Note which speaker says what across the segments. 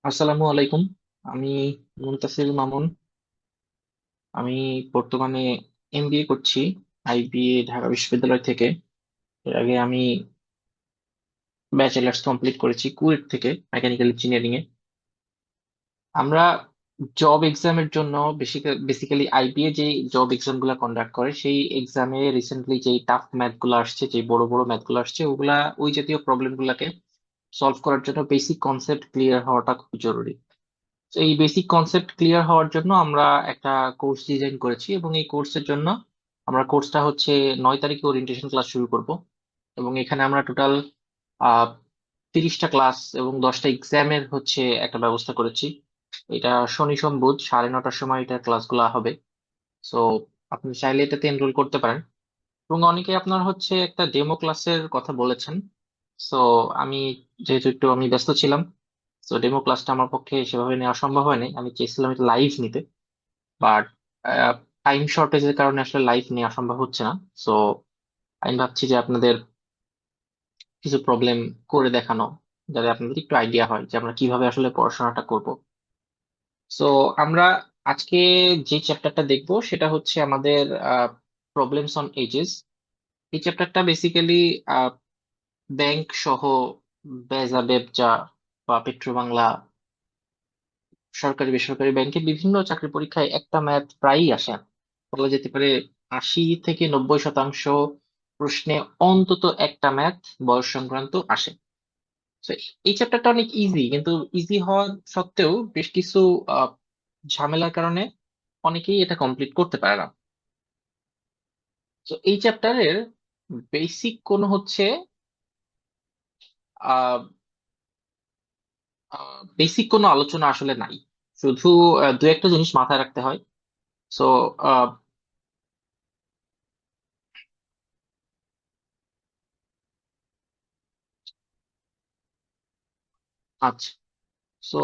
Speaker 1: আসসালামু আলাইকুম। আমি মুনতাসির মামুন। আমি বর্তমানে এমবিএ করছি আইবিএ ঢাকা বিশ্ববিদ্যালয় থেকে। এর আগে আমি ব্যাচেলার্স কমপ্লিট করেছি কুয়েট থেকে মেকানিক্যাল ইঞ্জিনিয়ারিং এ। আমরা জব এক্সামের জন্য বেসিক্যালি আইবিএ যে জব এক্সাম গুলা কন্ডাক্ট করে সেই এক্সামে রিসেন্টলি যে টাফ ম্যাথ গুলো আসছে, যে বড় বড় ম্যাথ গুলো আসছে, ওগুলা ওই জাতীয় প্রবলেম গুলাকে সলভ করার জন্য বেসিক কনসেপ্ট ক্লিয়ার হওয়াটা খুব জরুরি। তো এই বেসিক কনসেপ্ট ক্লিয়ার হওয়ার জন্য আমরা একটা কোর্স ডিজাইন করেছি, এবং এই কোর্সের জন্য আমরা কোর্সটা হচ্ছে 9 তারিখে ওরিয়েন্টেশন ক্লাস শুরু করব। এবং এখানে আমরা টোটাল 30টা ক্লাস এবং 10টা এক্সামের হচ্ছে একটা ব্যবস্থা করেছি। এটা শনি সোম বুধ 9:30টার সময় এটা ক্লাসগুলো হবে। সো আপনি চাইলে এটাতে এনরোল করতে পারেন। এবং অনেকে আপনার হচ্ছে একটা ডেমো ক্লাসের কথা বলেছেন। সো আমি যেহেতু একটু আমি ব্যস্ত ছিলাম, তো ডেমো ক্লাসটা আমার পক্ষে সেভাবে নেওয়া সম্ভব হয়নি। আমি চেয়েছিলাম এটা লাইভ নিতে, বাট টাইম শর্টেজের কারণে আসলে লাইভ নেওয়া সম্ভব হচ্ছে না। সো আমি ভাবছি যে আপনাদের কিছু প্রবলেম করে দেখানো, যাতে আপনাদের একটু আইডিয়া হয় যে আমরা কিভাবে আসলে পড়াশোনাটা করব। সো আমরা আজকে যে চ্যাপ্টারটা দেখব সেটা হচ্ছে আমাদের প্রবলেমস অন এজেস। এই চ্যাপ্টারটা বেসিক্যালি ব্যাংক সহ বেজা বেবজা বা পেট্রো বাংলা, সরকারি বেসরকারি ব্যাংকের বিভিন্ন চাকরি পরীক্ষায় একটা ম্যাথ প্রায়ই আসে। বলা যেতে পারে 80 থেকে 90% প্রশ্নে অন্তত একটা ম্যাথ বয়স সংক্রান্ত আসে। তো এই চ্যাপ্টারটা অনেক ইজি, কিন্তু ইজি হওয়া সত্ত্বেও বেশ কিছু আহ, ঝামেলার কারণে অনেকেই এটা কমপ্লিট করতে পারে না। তো এই চ্যাপ্টারের বেসিক কোনো হচ্ছে বেসিক কোনো আলোচনা আসলে নাই। শুধু দু একটা জিনিস মাথায় রাখতে হয়। সো আচ্ছা, সো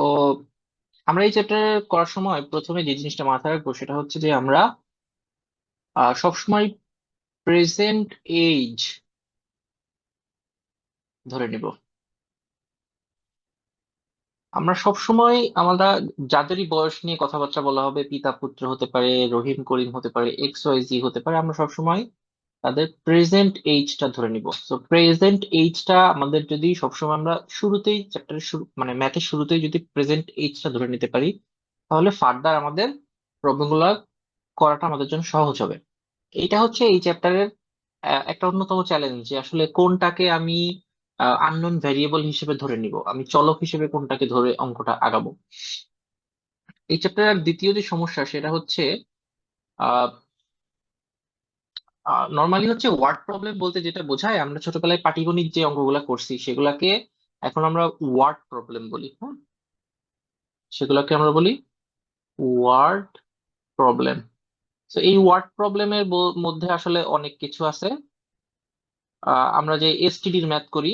Speaker 1: আমরা এই চ্যাপ্টার করার সময় প্রথমে যে জিনিসটা মাথায় রাখবো সেটা হচ্ছে যে আমরা সবসময় প্রেজেন্ট এজ ধরে নিব। আমরা সবসময় আমরা যাদেরই বয়স নিয়ে কথাবার্তা বলা হবে, পিতা পুত্র হতে পারে, রহিম করিম হতে পারে, এক্স ওয়াই জি হতে পারে, আমরা সবসময় তাদের প্রেজেন্ট এইজটা ধরে নিব। তো প্রেজেন্ট এইজটা আমাদের যদি সবসময় আমরা শুরুতেই চ্যাপ্টারের শুরু মানে ম্যাথের শুরুতেই যদি প্রেজেন্ট এইজটা ধরে নিতে পারি, তাহলে ফার্দার আমাদের প্রবলেমগুলো করাটা আমাদের জন্য সহজ হবে। এইটা হচ্ছে এই চ্যাপ্টারের একটা অন্যতম চ্যালেঞ্জ, যে আসলে কোনটাকে আমি আননোন ভ্যারিয়েবল হিসেবে ধরে নিব, আমি চলক হিসেবে কোনটাকে ধরে অঙ্কটা আগাবো। এই চ্যাপ্টারের দ্বিতীয় যে সমস্যা সেটা হচ্ছে নর্মালি হচ্ছে ওয়ার্ড প্রবলেম বলতে যেটা বোঝায়, আমরা ছোটবেলায় পাটিগণিত যে অঙ্কগুলা করছি সেগুলাকে এখন আমরা ওয়ার্ড প্রবলেম বলি। হ্যাঁ, সেগুলোকে আমরা বলি ওয়ার্ড প্রবলেম। তো এই ওয়ার্ড প্রবলেমের মধ্যে আসলে অনেক কিছু আছে। আমরা যে এসটিডির ম্যাথ করি,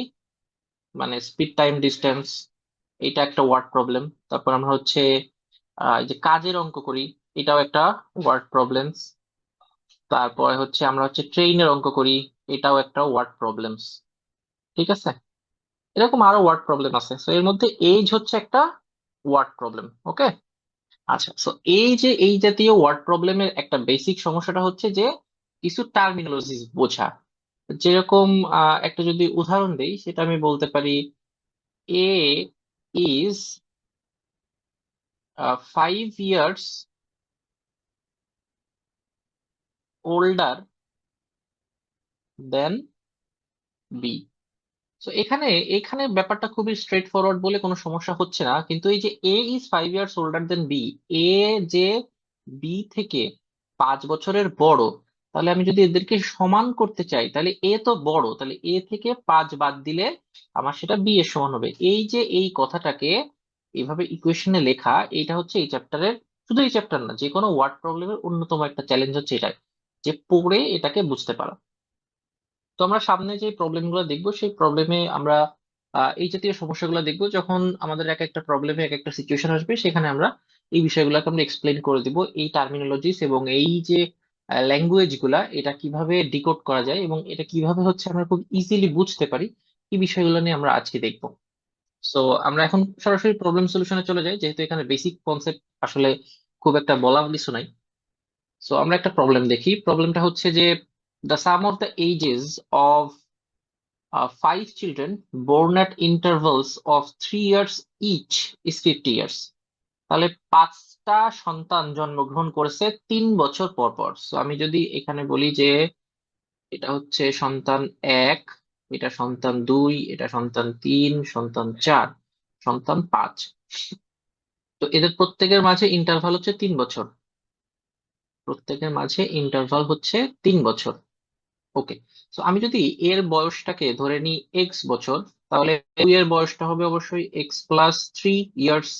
Speaker 1: মানে স্পিড টাইম ডিস্টেন্স, এটা একটা ওয়ার্ড প্রবলেম। তারপর আমরা হচ্ছে এই যে কাজের অঙ্ক করি, এটাও একটা ওয়ার্ড প্রবলেমস। তারপরে হচ্ছে আমরা হচ্ছে ট্রেইনের অঙ্ক করি, এটাও একটা ওয়ার্ড প্রবলেমস। ঠিক আছে, এরকম আরো ওয়ার্ড প্রবলেম আছে। তো এর মধ্যে এজ হচ্ছে একটা ওয়ার্ড প্রবলেম। ওকে, আচ্ছা। সো এই যে এই জাতীয় ওয়ার্ড প্রবলেমের একটা বেসিক সমস্যাটা হচ্ছে যে কিছু টার্মিনোলজি বোঝা। যেরকম একটা যদি উদাহরণ দেই, সেটা আমি বলতে পারি A is 5 years older than B. তো এখানে এখানে ব্যাপারটা খুবই স্ট্রেট ফরওয়ার্ড বলে কোনো সমস্যা হচ্ছে না, কিন্তু এই যে A is 5 years older than B, A যে বি থেকে 5 বছরের বড়, তাহলে আমি যদি এদেরকে সমান করতে চাই তাহলে এ তো বড়, তাহলে এ থেকে 5 বাদ দিলে আমার সেটা বি এর সমান হবে। এই যে এই কথাটাকে এইভাবে ইকুয়েশনে লেখা, এইটা হচ্ছে এই চ্যাপ্টারের, শুধু এই চ্যাপ্টার না, যে কোনো ওয়ার্ড প্রবলেমের অন্যতম একটা চ্যালেঞ্জ হচ্ছে এটা, যে পড়ে এটাকে বুঝতে পারা। তো আমরা সামনে যে প্রবলেম গুলো দেখবো সেই প্রবলেমে আমরা এই জাতীয় সমস্যাগুলো দেখবো। যখন আমাদের এক একটা প্রবলেমে এক একটা সিচুয়েশন আসবে, সেখানে আমরা এই বিষয়গুলোকে আমরা এক্সপ্লেন করে দিব, এই টার্মিনোলজিস এবং এই যে ল্যাঙ্গুয়েজ গুলা এটা কিভাবে ডিকোড করা যায় এবং এটা কিভাবে হচ্ছে আমরা খুব ইজিলি বুঝতে পারি, এই বিষয়গুলো নিয়ে আমরা আজকে দেখবো। সো আমরা এখন সরাসরি প্রবলেম সলিউশনে চলে যাই, যেহেতু এখানে বেসিক কনসেপ্ট আসলে খুব একটা বলার কিছু নাই। সো আমরা একটা প্রবলেম দেখি। প্রবলেমটা হচ্ছে যে the sum of the ages of 5 children born at intervals of 3 years each is 50 years। তাহলে 5টা সন্তান জন্মগ্রহণ করেছে 3 বছর পর পর। সো আমি যদি এখানে বলি যে এটা হচ্ছে সন্তান 1, এটা সন্তান 2, এটা সন্তান 3, সন্তান 4, সন্তান 5। তো এদের প্রত্যেকের মাঝে ইন্টারভাল হচ্ছে 3 বছর। প্রত্যেকের মাঝে ইন্টারভাল হচ্ছে 3 বছর। ওকে। তো আমি যদি এর বয়সটাকে ধরে নিই x বছর, তাহলে 2 এর বয়সটা হবে অবশ্যই x+3 ইয়ার্স।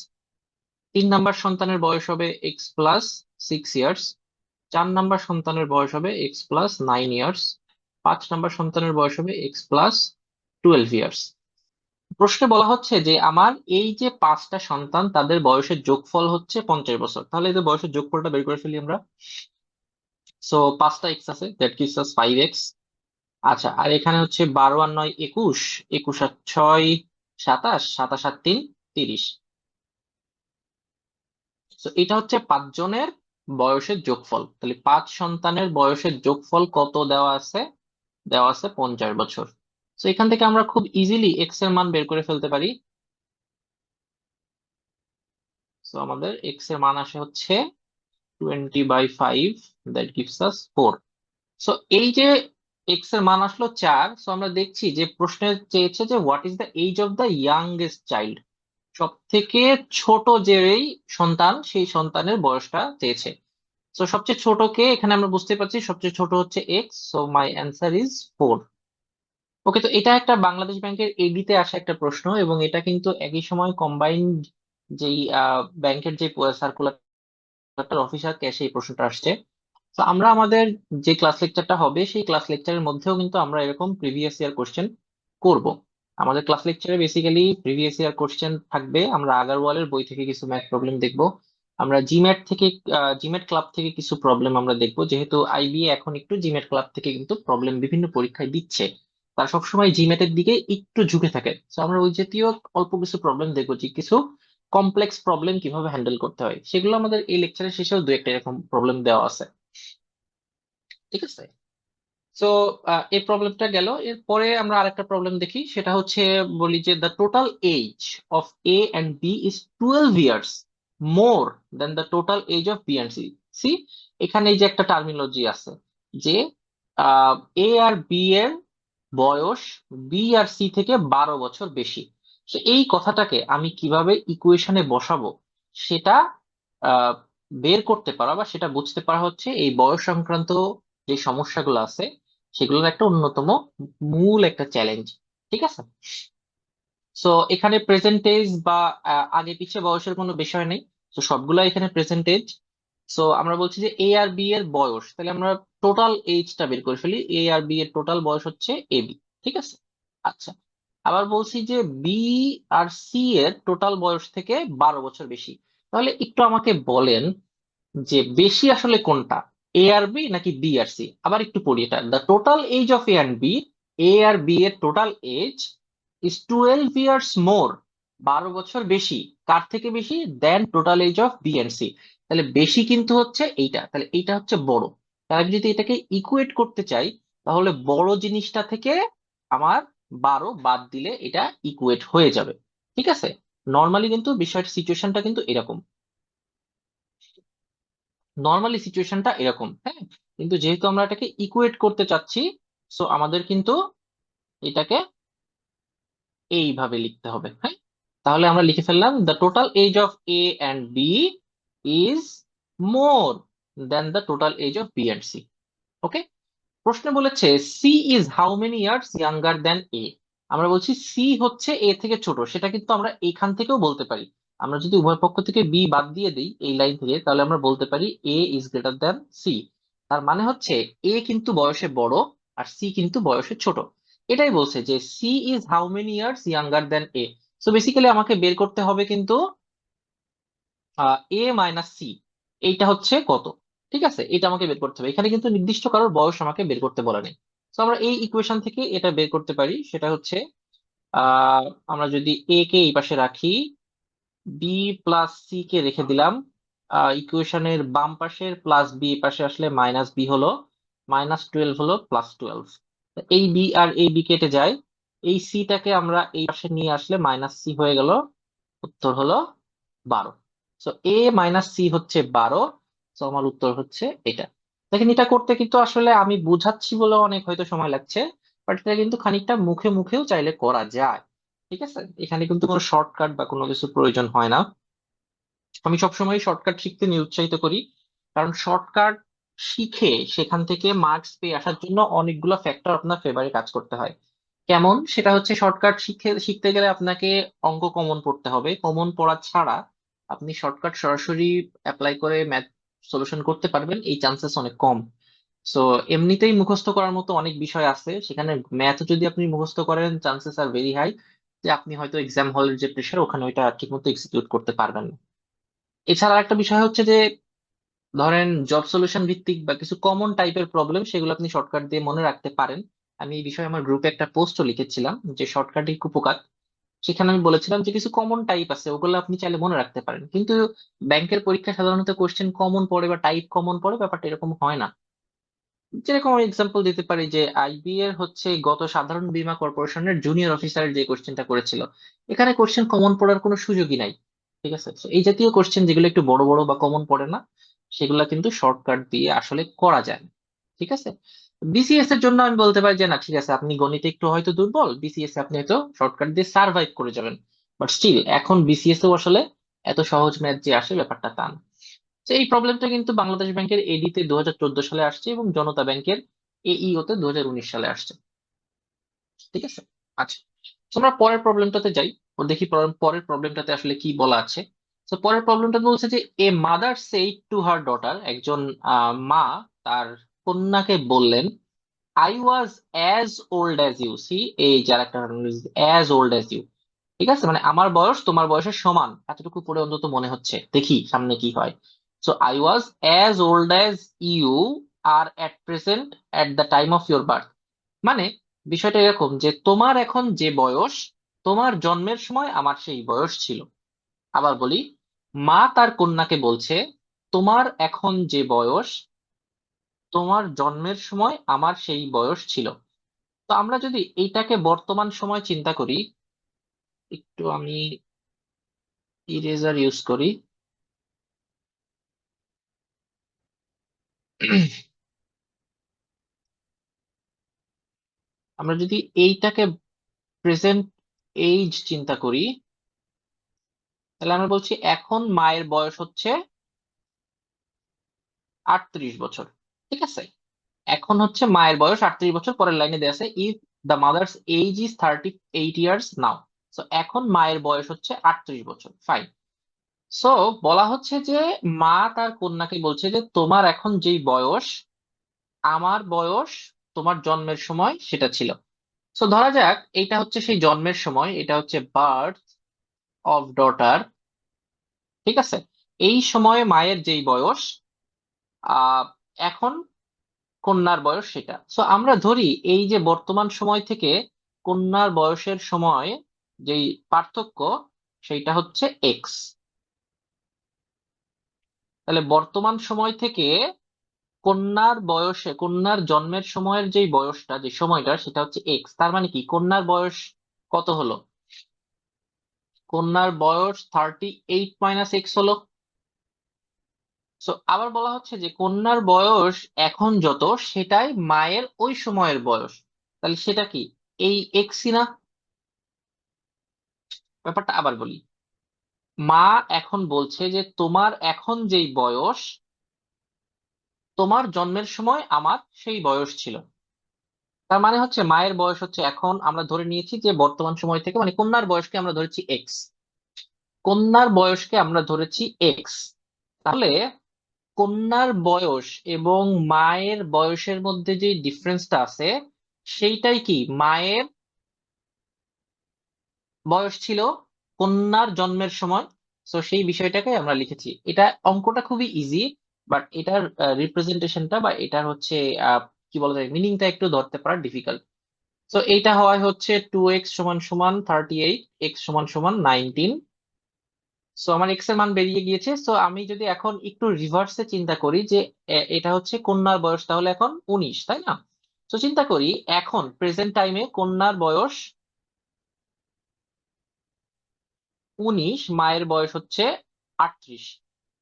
Speaker 1: 3 নাম্বার সন্তানের বয়স হবে x+6 ইয়ার্স। 4 নাম্বার সন্তানের বয়স হবে x+9 ইয়ার্স। 5 নাম্বার সন্তানের বয়স হবে x+12 ইয়ার্স। প্রশ্নে বলা হচ্ছে যে আমার এই যে 5টা সন্তান তাদের বয়সের যোগফল হচ্ছে 50 বছর। তাহলে এদের বয়সের যোগফলটা বের করে ফেলি আমরা। সো 5টা এক্স আছে, দ্যাট গিভস আস 5x। আচ্ছা, আর এখানে হচ্ছে 12 আর 9 21, 21 আর 6 27, 27 আর 3 30। তো এটা হচ্ছে 5 জনের বয়সের যোগফল। তাহলে 5 সন্তানের বয়সের যোগফল কত দেওয়া আছে? দেওয়া আছে 50 বছর। তো এখান থেকে আমরা খুব ইজিলি এক্স এর মান বের করে ফেলতে পারি। তো আমাদের এক্স এর মান আসে হচ্ছে 20/5, দ্যাট গিভস আস 4। সো এই যে এক্স এর মান আসলো 4, সো আমরা দেখছি যে প্রশ্নে চেয়েছে যে what is the age of the youngest child. সব থেকে ছোট যেই সন্তান, সেই সন্তানের বয়সটা চেয়েছে। তো সবচেয়ে ছোটকে এখানে আমরা বুঝতে পারছি, সবচেয়ে ছোট হচ্ছে x, so my answer is 4। ওকে, তো এটা একটা বাংলাদেশ ব্যাংকের এডিতে আসা একটা প্রশ্ন, এবং এটা কিন্তু একই সময় কম্বাইন্ড যেই ব্যাংকের যে সার্কুলার অফিসার ক্যাশে এই প্রশ্নটা আসছে। তো আমরা আমাদের যে ক্লাস লেকচারটা হবে সেই ক্লাস লেকচারের মধ্যেও কিন্তু আমরা এরকম প্রিভিয়াস ইয়ার কোশ্চেন করব। আমাদের ক্লাস লেকচারে বেসিক্যালি প্রিভিয়াস ইয়ার কোশ্চেন থাকবে। আমরা আগারওয়ালের বই থেকে কিছু ম্যাথ প্রবলেম দেখব। আমরা জিম্যাট থেকে, জিম্যাট ক্লাব থেকে কিছু প্রবলেম আমরা দেখব, যেহেতু আইবিএ এখন একটু জিম্যাট ক্লাব থেকে কিন্তু প্রবলেম বিভিন্ন পরীক্ষায় দিচ্ছে। তারা সবসময় জিম্যাটের দিকে একটু ঝুঁকে থাকে। তো আমরা ওই জাতীয় অল্প কিছু প্রবলেম দেখবো, যে কিছু কমপ্লেক্স প্রবলেম কিভাবে হ্যান্ডেল করতে হয়, সেগুলো আমাদের এই লেকচারের শেষেও দু একটা এরকম প্রবলেম দেওয়া আছে। ঠিক আছে। তো এই প্রবলেমটা গেল। এরপরে আমরা আরেকটা প্রবলেম দেখি, সেটা হচ্ছে বলি যে the total age of A and B is 12 years more than the total age of B and C. See, এখানে এই যে একটা টার্মিনোলজি আছে যে এ আর বি এর বয়স বি আর সি থেকে 12 বছর বেশি। তো এই কথাটাকে আমি কিভাবে ইকুয়েশনে বসাবো, সেটা আহ, বের করতে পারা বা সেটা বুঝতে পারা হচ্ছে এই বয়স সংক্রান্ত যে সমস্যাগুলো আছে সেগুলোর একটা অন্যতম মূল একটা চ্যালেঞ্জ। ঠিক আছে। সো এখানে প্রেজেন্টেজ বা আগে পিছিয়ে বয়সের কোনো বিষয় নেই। তো সবগুলা এখানে প্রেজেন্টেজ। সো আমরা বলছি যে এ আর বি এর বয়স, তাহলে আমরা টোটাল এইজটা বের করে ফেলি। এ আর বি এর টোটাল বয়স হচ্ছে এ বি। ঠিক আছে। আচ্ছা, আবার বলছি যে বি আর সি এর টোটাল বয়স থেকে 12 বছর বেশি। তাহলে একটু আমাকে বলেন যে বেশি আসলে কোনটা, এ আর বি নাকি বি আর সি? আবার একটু পড়ি এটা। The total age of A and B, A আর বি এর total age is 12 years more, 12 বছর বেশি। কার থেকে বেশি? Than total age of B and C. তাহলে বেশি কিন্তু হচ্ছে এইটা, তাহলে এইটা হচ্ছে বড়। তাহলে আমি যদি এটাকে ইকুয়েট করতে চাই, তাহলে বড় জিনিসটা থেকে আমার 12 বাদ দিলে এটা ইকুয়েট হয়ে যাবে। ঠিক আছে। নর্মালি কিন্তু বিষয়টা, সিচুয়েশনটা কিন্তু এরকম। নর্মালি সিচুয়েশনটা এরকম, হ্যাঁ। কিন্তু যেহেতু আমরা এটাকে ইকুয়েট করতে চাচ্ছি, সো আমাদের কিন্তু এটাকে এইভাবে লিখতে হবে, হ্যাঁ। তাহলে আমরা লিখে ফেললাম the total age of A and B is more than the total age of B and C. Okay. প্রশ্নে বলেছে C is how many years younger than A. আমরা বলছি সি হচ্ছে এ থেকে ছোট, সেটা কিন্তু আমরা এখান থেকেও বলতে পারি। আমরা যদি উভয় পক্ষ থেকে বি বাদ দিয়ে দিই এই লাইন থেকে, তাহলে আমরা বলতে পারি A is greater than C. তার মানে হচ্ছে এ কিন্তু বয়সে বড় আর সি কিন্তু বয়সে ছোট। এটাই বলছে যে C is how many years younger than A. So basically আমাকে বের করতে হবে কিন্তু এ মাইনাস সি, এইটা হচ্ছে কত। ঠিক আছে, এটা আমাকে বের করতে হবে। এখানে কিন্তু নির্দিষ্ট কারোর বয়স আমাকে বের করতে বলা নেই। তো আমরা এই ইকুয়েশন থেকে এটা বের করতে পারি, সেটা হচ্ছে আমরা যদি এ কে এই পাশে রাখি, বি প্লাস সি কে রেখে দিলাম, ইকুয়েশনের বাম পাশের প্লাস বি পাশে আসলে মাইনাস বি হলো, -12 হলো +12। এই বি আর এই বি কেটে যায়, এই সিটাকে আমরা এই পাশে নিয়ে আসলে -c হয়ে গেল, উত্তর হলো 12। সো a - c হচ্ছে 12। তো আমার উত্তর হচ্ছে এটা। দেখেন, এটা করতে কিন্তু আসলে আমি বুঝাচ্ছি বলে অনেক হয়তো সময় লাগছে, বাট এটা কিন্তু খানিকটা মুখে মুখেও চাইলে করা যায়। ঠিক আছে, এখানে কিন্তু কোনো শর্টকাট বা কোনো কিছু প্রয়োজন হয় না। আমি সবসময় শর্টকাট শিখতে নিরুৎসাহিত করি, কারণ শর্টকাট শিখে সেখান থেকে মার্কস পেয়ে আসার জন্য অনেকগুলো ফ্যাক্টর আপনার ফেভারে কাজ করতে হয়। কেমন? সেটা হচ্ছে, শর্টকাট শিখতে গেলে আপনাকে অঙ্ক কমন পড়তে হবে। কমন পড়া ছাড়া আপনি শর্টকাট সরাসরি অ্যাপ্লাই করে ম্যাথ সলিউশন করতে পারবেন এই চান্সেস অনেক কম। সো এমনিতেই মুখস্থ করার মতো অনেক বিষয় আছে, সেখানে ম্যাথ যদি আপনি মুখস্থ করেন, চান্সেস আর ভেরি হাই যে আপনি হয়তো এক্সাম হলের যে প্রেশার, ওখানে ওইটা ঠিকমতো এক্সিকিউট করতে পারবেন না। এছাড়া একটা বিষয় হচ্ছে যে, ধরেন জব সলিউশন ভিত্তিক বা কিছু কমন টাইপের প্রবলেম, সেগুলো আপনি শর্টকাট দিয়ে মনে রাখতে পারেন। আমি এই বিষয়ে আমার গ্রুপে একটা পোস্টও লিখেছিলাম যে শর্টকাটের উপকার। সেখানে আমি বলেছিলাম যে কিছু কমন টাইপ আছে, ওগুলো আপনি চাইলে মনে রাখতে পারেন, কিন্তু ব্যাংকের পরীক্ষায় সাধারণত কোশ্চেন কমন পড়ে বা টাইপ কমন পড়ে, ব্যাপারটা এরকম হয় না। যেরকম এক্সাম্পল দিতে পারি যে আইবি এর হচ্ছে গত সাধারণ বীমা কর্পোরেশনের জুনিয়র অফিসারের যে কোশ্চেনটা করেছিল, এখানে কোশ্চেন কমন পড়ার কোনো সুযোগই নাই। ঠিক আছে, তো এই জাতীয় কোশ্চেন যেগুলো একটু বড় বড় বা কমন পড়ে না, সেগুলা কিন্তু শর্টকাট দিয়ে আসলে করা যায় না। ঠিক আছে, বিসিএস এর জন্য আমি বলতে পারি যে না, ঠিক আছে, আপনি গণিতে একটু হয়তো দুর্বল, বিসিএস এ আপনি হয়তো শর্টকাট দিয়ে সার্ভাইভ করে যাবেন। বাট স্টিল এখন বিসিএস এও আসলে এত সহজ ম্যাথ যে আসে, ব্যাপারটা তা না। তো এই প্রবলেমটা কিন্তু বাংলাদেশ ব্যাংকের এডিতে 2014 সালে আসছে, এবং জনতা ব্যাংকের এইও তে 2019 সালে আসছে। ঠিক আছে, আচ্ছা, তো আমরা পরের প্রবলেমটাতে যাই, ও দেখি পরের প্রবলেমটাতে আসলে কি বলা আছে। তো পরের প্রবলেমটা বলছে যে, a mother said to her daughter, একজন মা তার কন্যাকে বললেন, I was as old as you. See, এই যার একটা অ্যাজ ওল্ড অ্যাজ ইউ। ঠিক আছে, মানে আমার বয়স তোমার বয়সের সমান, এতটুকু পরে অন্তত মনে হচ্ছে, দেখি সামনে কি হয়। So I was as old as you are at present at the time of your birth. মানে বিষয়টা এরকম যে, তোমার এখন যে বয়স, তোমার জন্মের সময় আমার সেই বয়স ছিল। আবার বলি, মা তার কন্যাকে বলছে, তোমার এখন যে বয়স, তোমার জন্মের সময় আমার সেই বয়স ছিল। তো আমরা যদি এইটাকে বর্তমান সময় চিন্তা করি, একটু আমি ইরেজার ইউজ করি। আমরা যদি এইটাকে প্রেজেন্ট এইজ চিন্তা করি, তাহলে আমরা বলছি এখন মায়ের বয়স হচ্ছে 38 বছর। ঠিক আছে, এখন হচ্ছে মায়ের বয়স 38 বছর। পরের লাইনে দেওয়া আছে, if the mother's age is 38 years now. তো এখন মায়ের বয়স হচ্ছে 38 বছর, ফাইন। সো বলা হচ্ছে যে, মা তার কন্যাকে বলছে যে, তোমার এখন যেই বয়স, আমার বয়স তোমার জন্মের সময় সেটা ছিল। সো ধরা যাক এটা হচ্ছে সেই জন্মের সময়, এটা হচ্ছে বার্থ অফ ডটার। ঠিক আছে, এই সময় মায়ের যেই বয়স, আহ এখন কন্যার বয়স সেটা। সো আমরা ধরি এই যে বর্তমান সময় থেকে কন্যার বয়সের সময় যেই পার্থক্য, সেইটা হচ্ছে এক্স। তাহলে বর্তমান সময় থেকে কন্যার জন্মের সময়ের যেই বয়সটা, যে সময়টা, সেটা হচ্ছে এক্স। তার মানে কি, কন্যার বয়স কত হলো? কন্যার বয়স 38 - এক্স হলো। সো আবার বলা হচ্ছে যে, কন্যার বয়স এখন যত, সেটাই মায়ের ওই সময়ের বয়স। তাহলে সেটা কি, এই এক্সই না? ব্যাপারটা আবার বলি, মা এখন বলছে যে, তোমার এখন যেই বয়স, তোমার জন্মের সময় আমার সেই বয়স ছিল। তার মানে হচ্ছে মায়ের বয়স হচ্ছে, এখন আমরা ধরে নিয়েছি যে বর্তমান সময় থেকে, মানে কন্যার বয়সকে আমরা ধরেছি এক্স, কন্যার বয়সকে আমরা ধরেছি এক্স। তাহলে কন্যার বয়স এবং মায়ের বয়সের মধ্যে যে ডিফারেন্সটা আছে, সেইটাই কি মায়ের বয়স ছিল কন্যার জন্মের সময়। তো সেই বিষয়টাকে আমরা লিখেছি। এটা অঙ্কটা খুবই ইজি, বাট এটার রিপ্রেজেন্টেশনটা বা এটার হচ্ছে কি বলা যায়, মিনিংটা একটু ধরতে পারা ডিফিকাল্ট। তো এইটা হয় হচ্ছে 2x সমান সমান 38, এক্স সমান সমান 19। সো আমার এক্স এর মান বেরিয়ে গিয়েছে। সো আমি যদি এখন একটু রিভার্সে চিন্তা করি যে এটা হচ্ছে কন্যার বয়স, তাহলে এখন 19, তাই না? তো চিন্তা করি এখন প্রেজেন্ট টাইমে কন্যার বয়স 19, মায়ের বয়স হচ্ছে 38।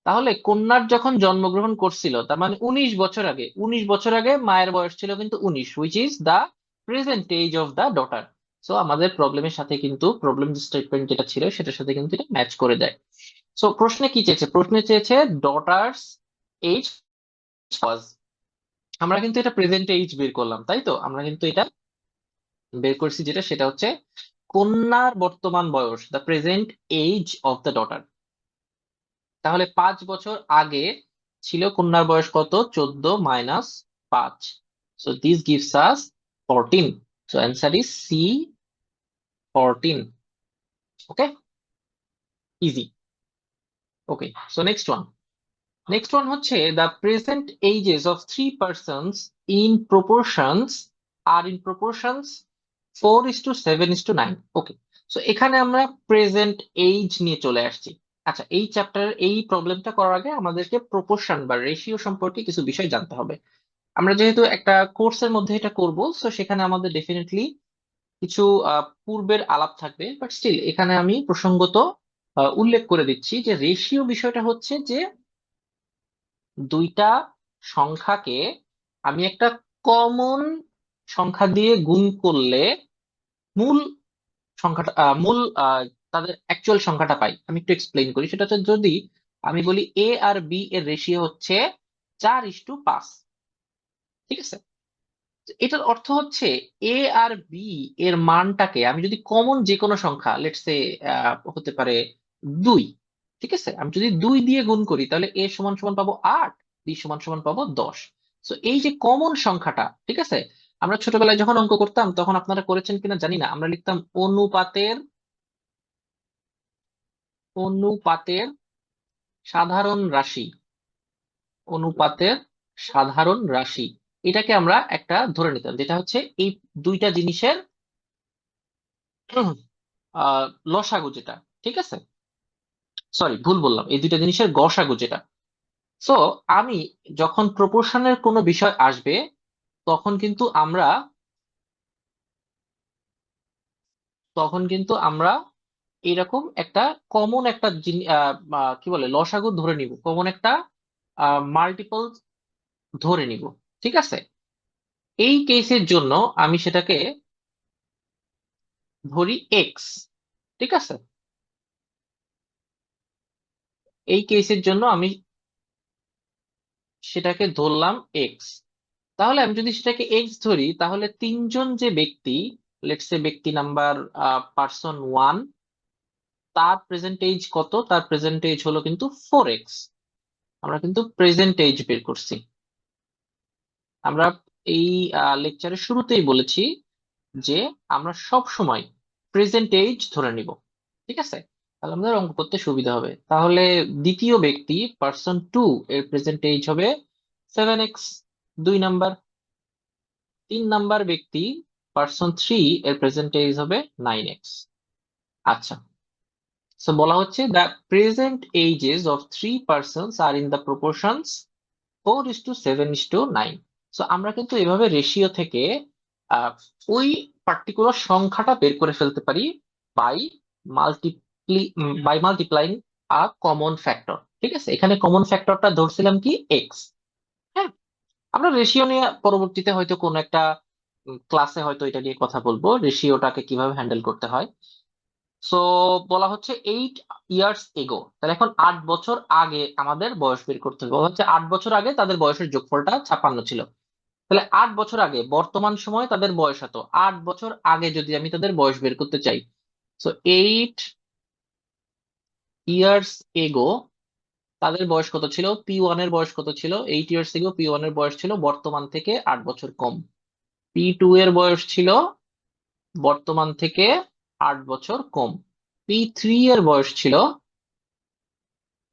Speaker 1: তাহলে কন্যার যখন জন্মগ্রহণ করছিল তার মানে 19 বছর আগে, 19 বছর আগে মায়ের বয়স ছিল কিন্তু 19, which is the present age of the daughter. So আমাদের প্রবলেমের সাথে কিন্তু, প্রবলেম স্টেটমেন্ট যেটা ছিল সেটার সাথে কিন্তু এটা ম্যাচ করে দেয়। সো প্রশ্নে কি চেয়েছে? প্রশ্নে চেয়েছে ডটার্স এজ ওয়াজ। আমরা কিন্তু এটা প্রেজেন্ট এজ বের করলাম, তাই তো? আমরা কিন্তু এটা বের করছি, যেটা সেটা হচ্ছে কন্যার বর্তমান বয়স, the present age of the daughter. তাহলে 5 বছর আগে ছিল কন্যার বয়স কত? 14 - 5। So this gives us 14। So answer is C, 14। Okay, easy. Okay, so next one. Next one হচ্ছে the present ages of three persons in proportions are in proportions 4:7:9। Okay, so এখানে আমরা প্রেজেন্ট এজ নিয়ে চলে আসছি। আচ্ছা, এই চ্যাপ্টারের এই প্রবলেমটা করার আগে আমাদেরকে প্রপোর্শন বা রেশিও সম্পর্কে কিছু বিষয় জানতে হবে। আমরা যেহেতু একটা কোর্সের মধ্যে এটা করব, সো সেখানে আমাদের ডেফিনেটলি কিছু পূর্বের আলাপ থাকবে, বাট স্টিল এখানে আমি প্রসঙ্গত উল্লেখ করে দিচ্ছি যে রেশিও বিষয়টা হচ্ছে যে দুইটা সংখ্যাকে আমি একটা কমন সংখ্যা দিয়ে গুণ করলে মূল সংখ্যাটা মূল তাদের অ্যাকচুয়াল সংখ্যাটা পাই। আমি একটু এক্সপ্লেইন করি। সেটা হচ্ছে যদি আমি বলি এ আর বি এর রেশিও হচ্ছে 4:5, ঠিক আছে? এটার অর্থ হচ্ছে এ আর বি এর মানটাকে আমি যদি কমন যে কোনো সংখ্যা, লেটস সে হতে পারে 2, ঠিক আছে, আমি যদি 2 দিয়ে গুণ করি তাহলে এ সমান সমান পাবো 8, বি সমান সমান পাবো 10। তো এই যে কমন সংখ্যাটা, ঠিক আছে, আমরা ছোটবেলায় যখন অঙ্ক করতাম তখন আপনারা করেছেন কিনা জানি না, আমরা লিখতাম অনুপাতের, অনুপাতের সাধারণ রাশি, অনুপাতের সাধারণ রাশি। এটাকে আমরা একটা ধরে নিতাম, যেটা হচ্ছে এই দুইটা জিনিসের আহ লসাগু যেটা, ঠিক আছে, সরি ভুল বললাম, এই দুইটা জিনিসের গসাগু যেটা। সো আমি যখন প্রপোর্শনের কোনো বিষয় আসবে তখন কিন্তু আমরা, তখন কিন্তু আমরা এরকম একটা কমন একটা কি বলে লসাগু ধরে নিব, কমন একটা মাল্টিপল ধরে নিব, ঠিক আছে? এই কেসের জন্য আমি সেটাকে ধরি এক্স, ঠিক আছে? এই কেসের জন্য আমি সেটাকে ধরলাম এক্স। তাহলে আমি যদি সেটাকে এক্স ধরি তাহলে তিনজন যে ব্যক্তি, লেটস সে ব্যক্তি নাম্বার পার্সন 1, তার প্রেজেন্ট এজ কত? তার প্রেজেন্ট এজ হলো কিন্তু 4x। আমরা কিন্তু প্রেজেন্ট এজ বের করছি। আমরা এই লেকচারের শুরুতেই বলেছি যে আমরা সব সময় প্রেজেন্ট এজ ধরে নিব, ঠিক আছে? তাহলে আমাদের অঙ্ক করতে সুবিধা হবে। তাহলে দ্বিতীয় ব্যক্তি পার্সন 2 এর প্রেজেন্ট এজ হবে 7x, 2 নাম্বার। 3 নাম্বার ব্যক্তি পার্সন 3 এর প্রেজেন্ট এজ হবে 9x। আচ্ছা, সো বলা হচ্ছে the present ages of three persons are in the proportions 4:7:9। So আমরা কিন্তু এভাবে রেশিও থেকে আহ, ওই পার্টিকুলার সংখ্যাটা বের করে ফেলতে পারি by multiplying a common factor, ঠিক আছে? এখানে কমন ফ্যাক্টরটা ধরছিলাম কি এক্স। হ্যাঁ, আমরা রেশিও নিয়ে পরবর্তীতে হয়তো কোনো একটা ক্লাসে হয়তো এটা নিয়ে কথা বলবো, রেশিওটাকে কিভাবে হ্যান্ডেল করতে হয়। সো বলা হচ্ছে 8 ইয়ার্স এগো, তাহলে এখন 8 বছর আগে আমাদের বয়স বের করতে হবে। বলা হচ্ছে 8 বছর আগে তাদের বয়সের যোগফলটা 56 ছিল। তাহলে 8 বছর আগে, বর্তমান সময় তাদের বয়স এত, 8 বছর আগে যদি আমি তাদের বয়স বের করতে চাই, সো 8 ইয়ার্স এগো তাদের বয়স কত ছিল? P1 এর বয়স কত ছিল? 8 ইয়ার্স এগো P1 এর বয়স ছিল বর্তমান থেকে 8 বছর কম। P2 এর বয়স ছিল বর্তমান থেকে 8 বছর কম। P3 এর বয়স ছিল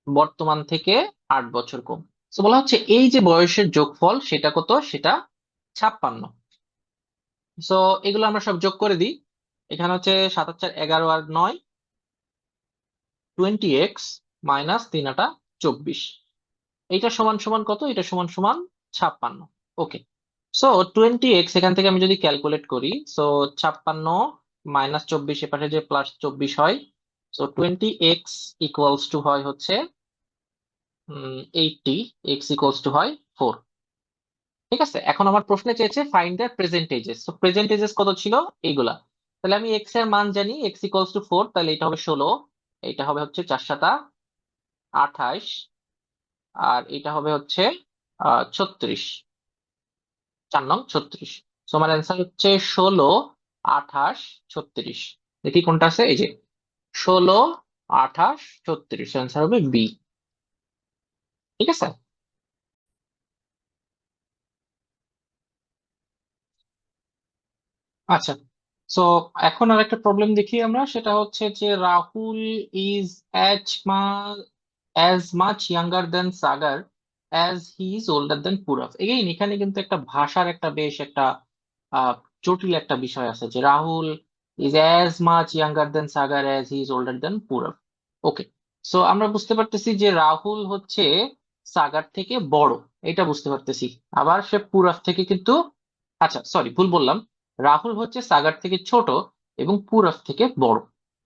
Speaker 1: বর্তমান থেকে 8 বছর কম। তো বলা হচ্ছে এই যে বয়সের যোগফল সেটা কত? সেটা 56। সো এগুলো আমরা সব যোগ করে দিই। এখানে হচ্ছে 7 × 4 = 11 আর 9, 20x মাইনাস 3 × 8 = 24। এইটা সমান সমান কত? এটা সমান সমান 56। ওকে, সো 20x এখান থেকে আমি যদি ক্যালকুলেট করি, সো 56 মাইনাস 24 এ পাশে যে প্লাস 24 হয়, সো 20x ইকুয়ালস টু হয় হচ্ছে 80, x ইকুয়ালস টু হয় 4। ঠিক আছে, এখন আমার প্রশ্নে চেয়েছে ফাইন্ড দ্য প্রেজেন্ট এজেস। তো প্রেজেন্ট এজেস কত ছিল? এইগুলা। তাহলে আমি এক্স এর মান জানি, এক্স ইকুয়ালস টু 4, তাহলে এটা হবে 16, এটা হবে হচ্ছে 4×7 = 28, আর এটা হবে হচ্ছে 36, 4 নং 36। তো আমার অ্যান্সার হচ্ছে 16, 28, 36। দেখি কোনটা আছে, এই যে 16, 28, 36, অ্যান্সার হবে বি। ঠিক আছে। আচ্ছা, সো এখন আর একটা প্রবলেম দেখি আমরা, সেটা হচ্ছে যে Rahul is as as much younger than Sagar as he is older than Purab. Again এখানে কিন্তু একটা ভাষার একটা বেশ একটা আহ, জটিল একটা বিষয় আছে, যে Rahul is as much younger than Sagar as he is older than Purab. Okay, so আমরা বুঝতে পারতেছি যে রাহুল হচ্ছে সাগার থেকে বড়, এটা বুঝতে পারতেছি। আবার সে পুরব থেকে কিন্তু, আচ্ছা সরি ভুল বললাম, রাহুল হচ্ছে সাগার থেকে ছোট এবং পুরব থেকে বড়।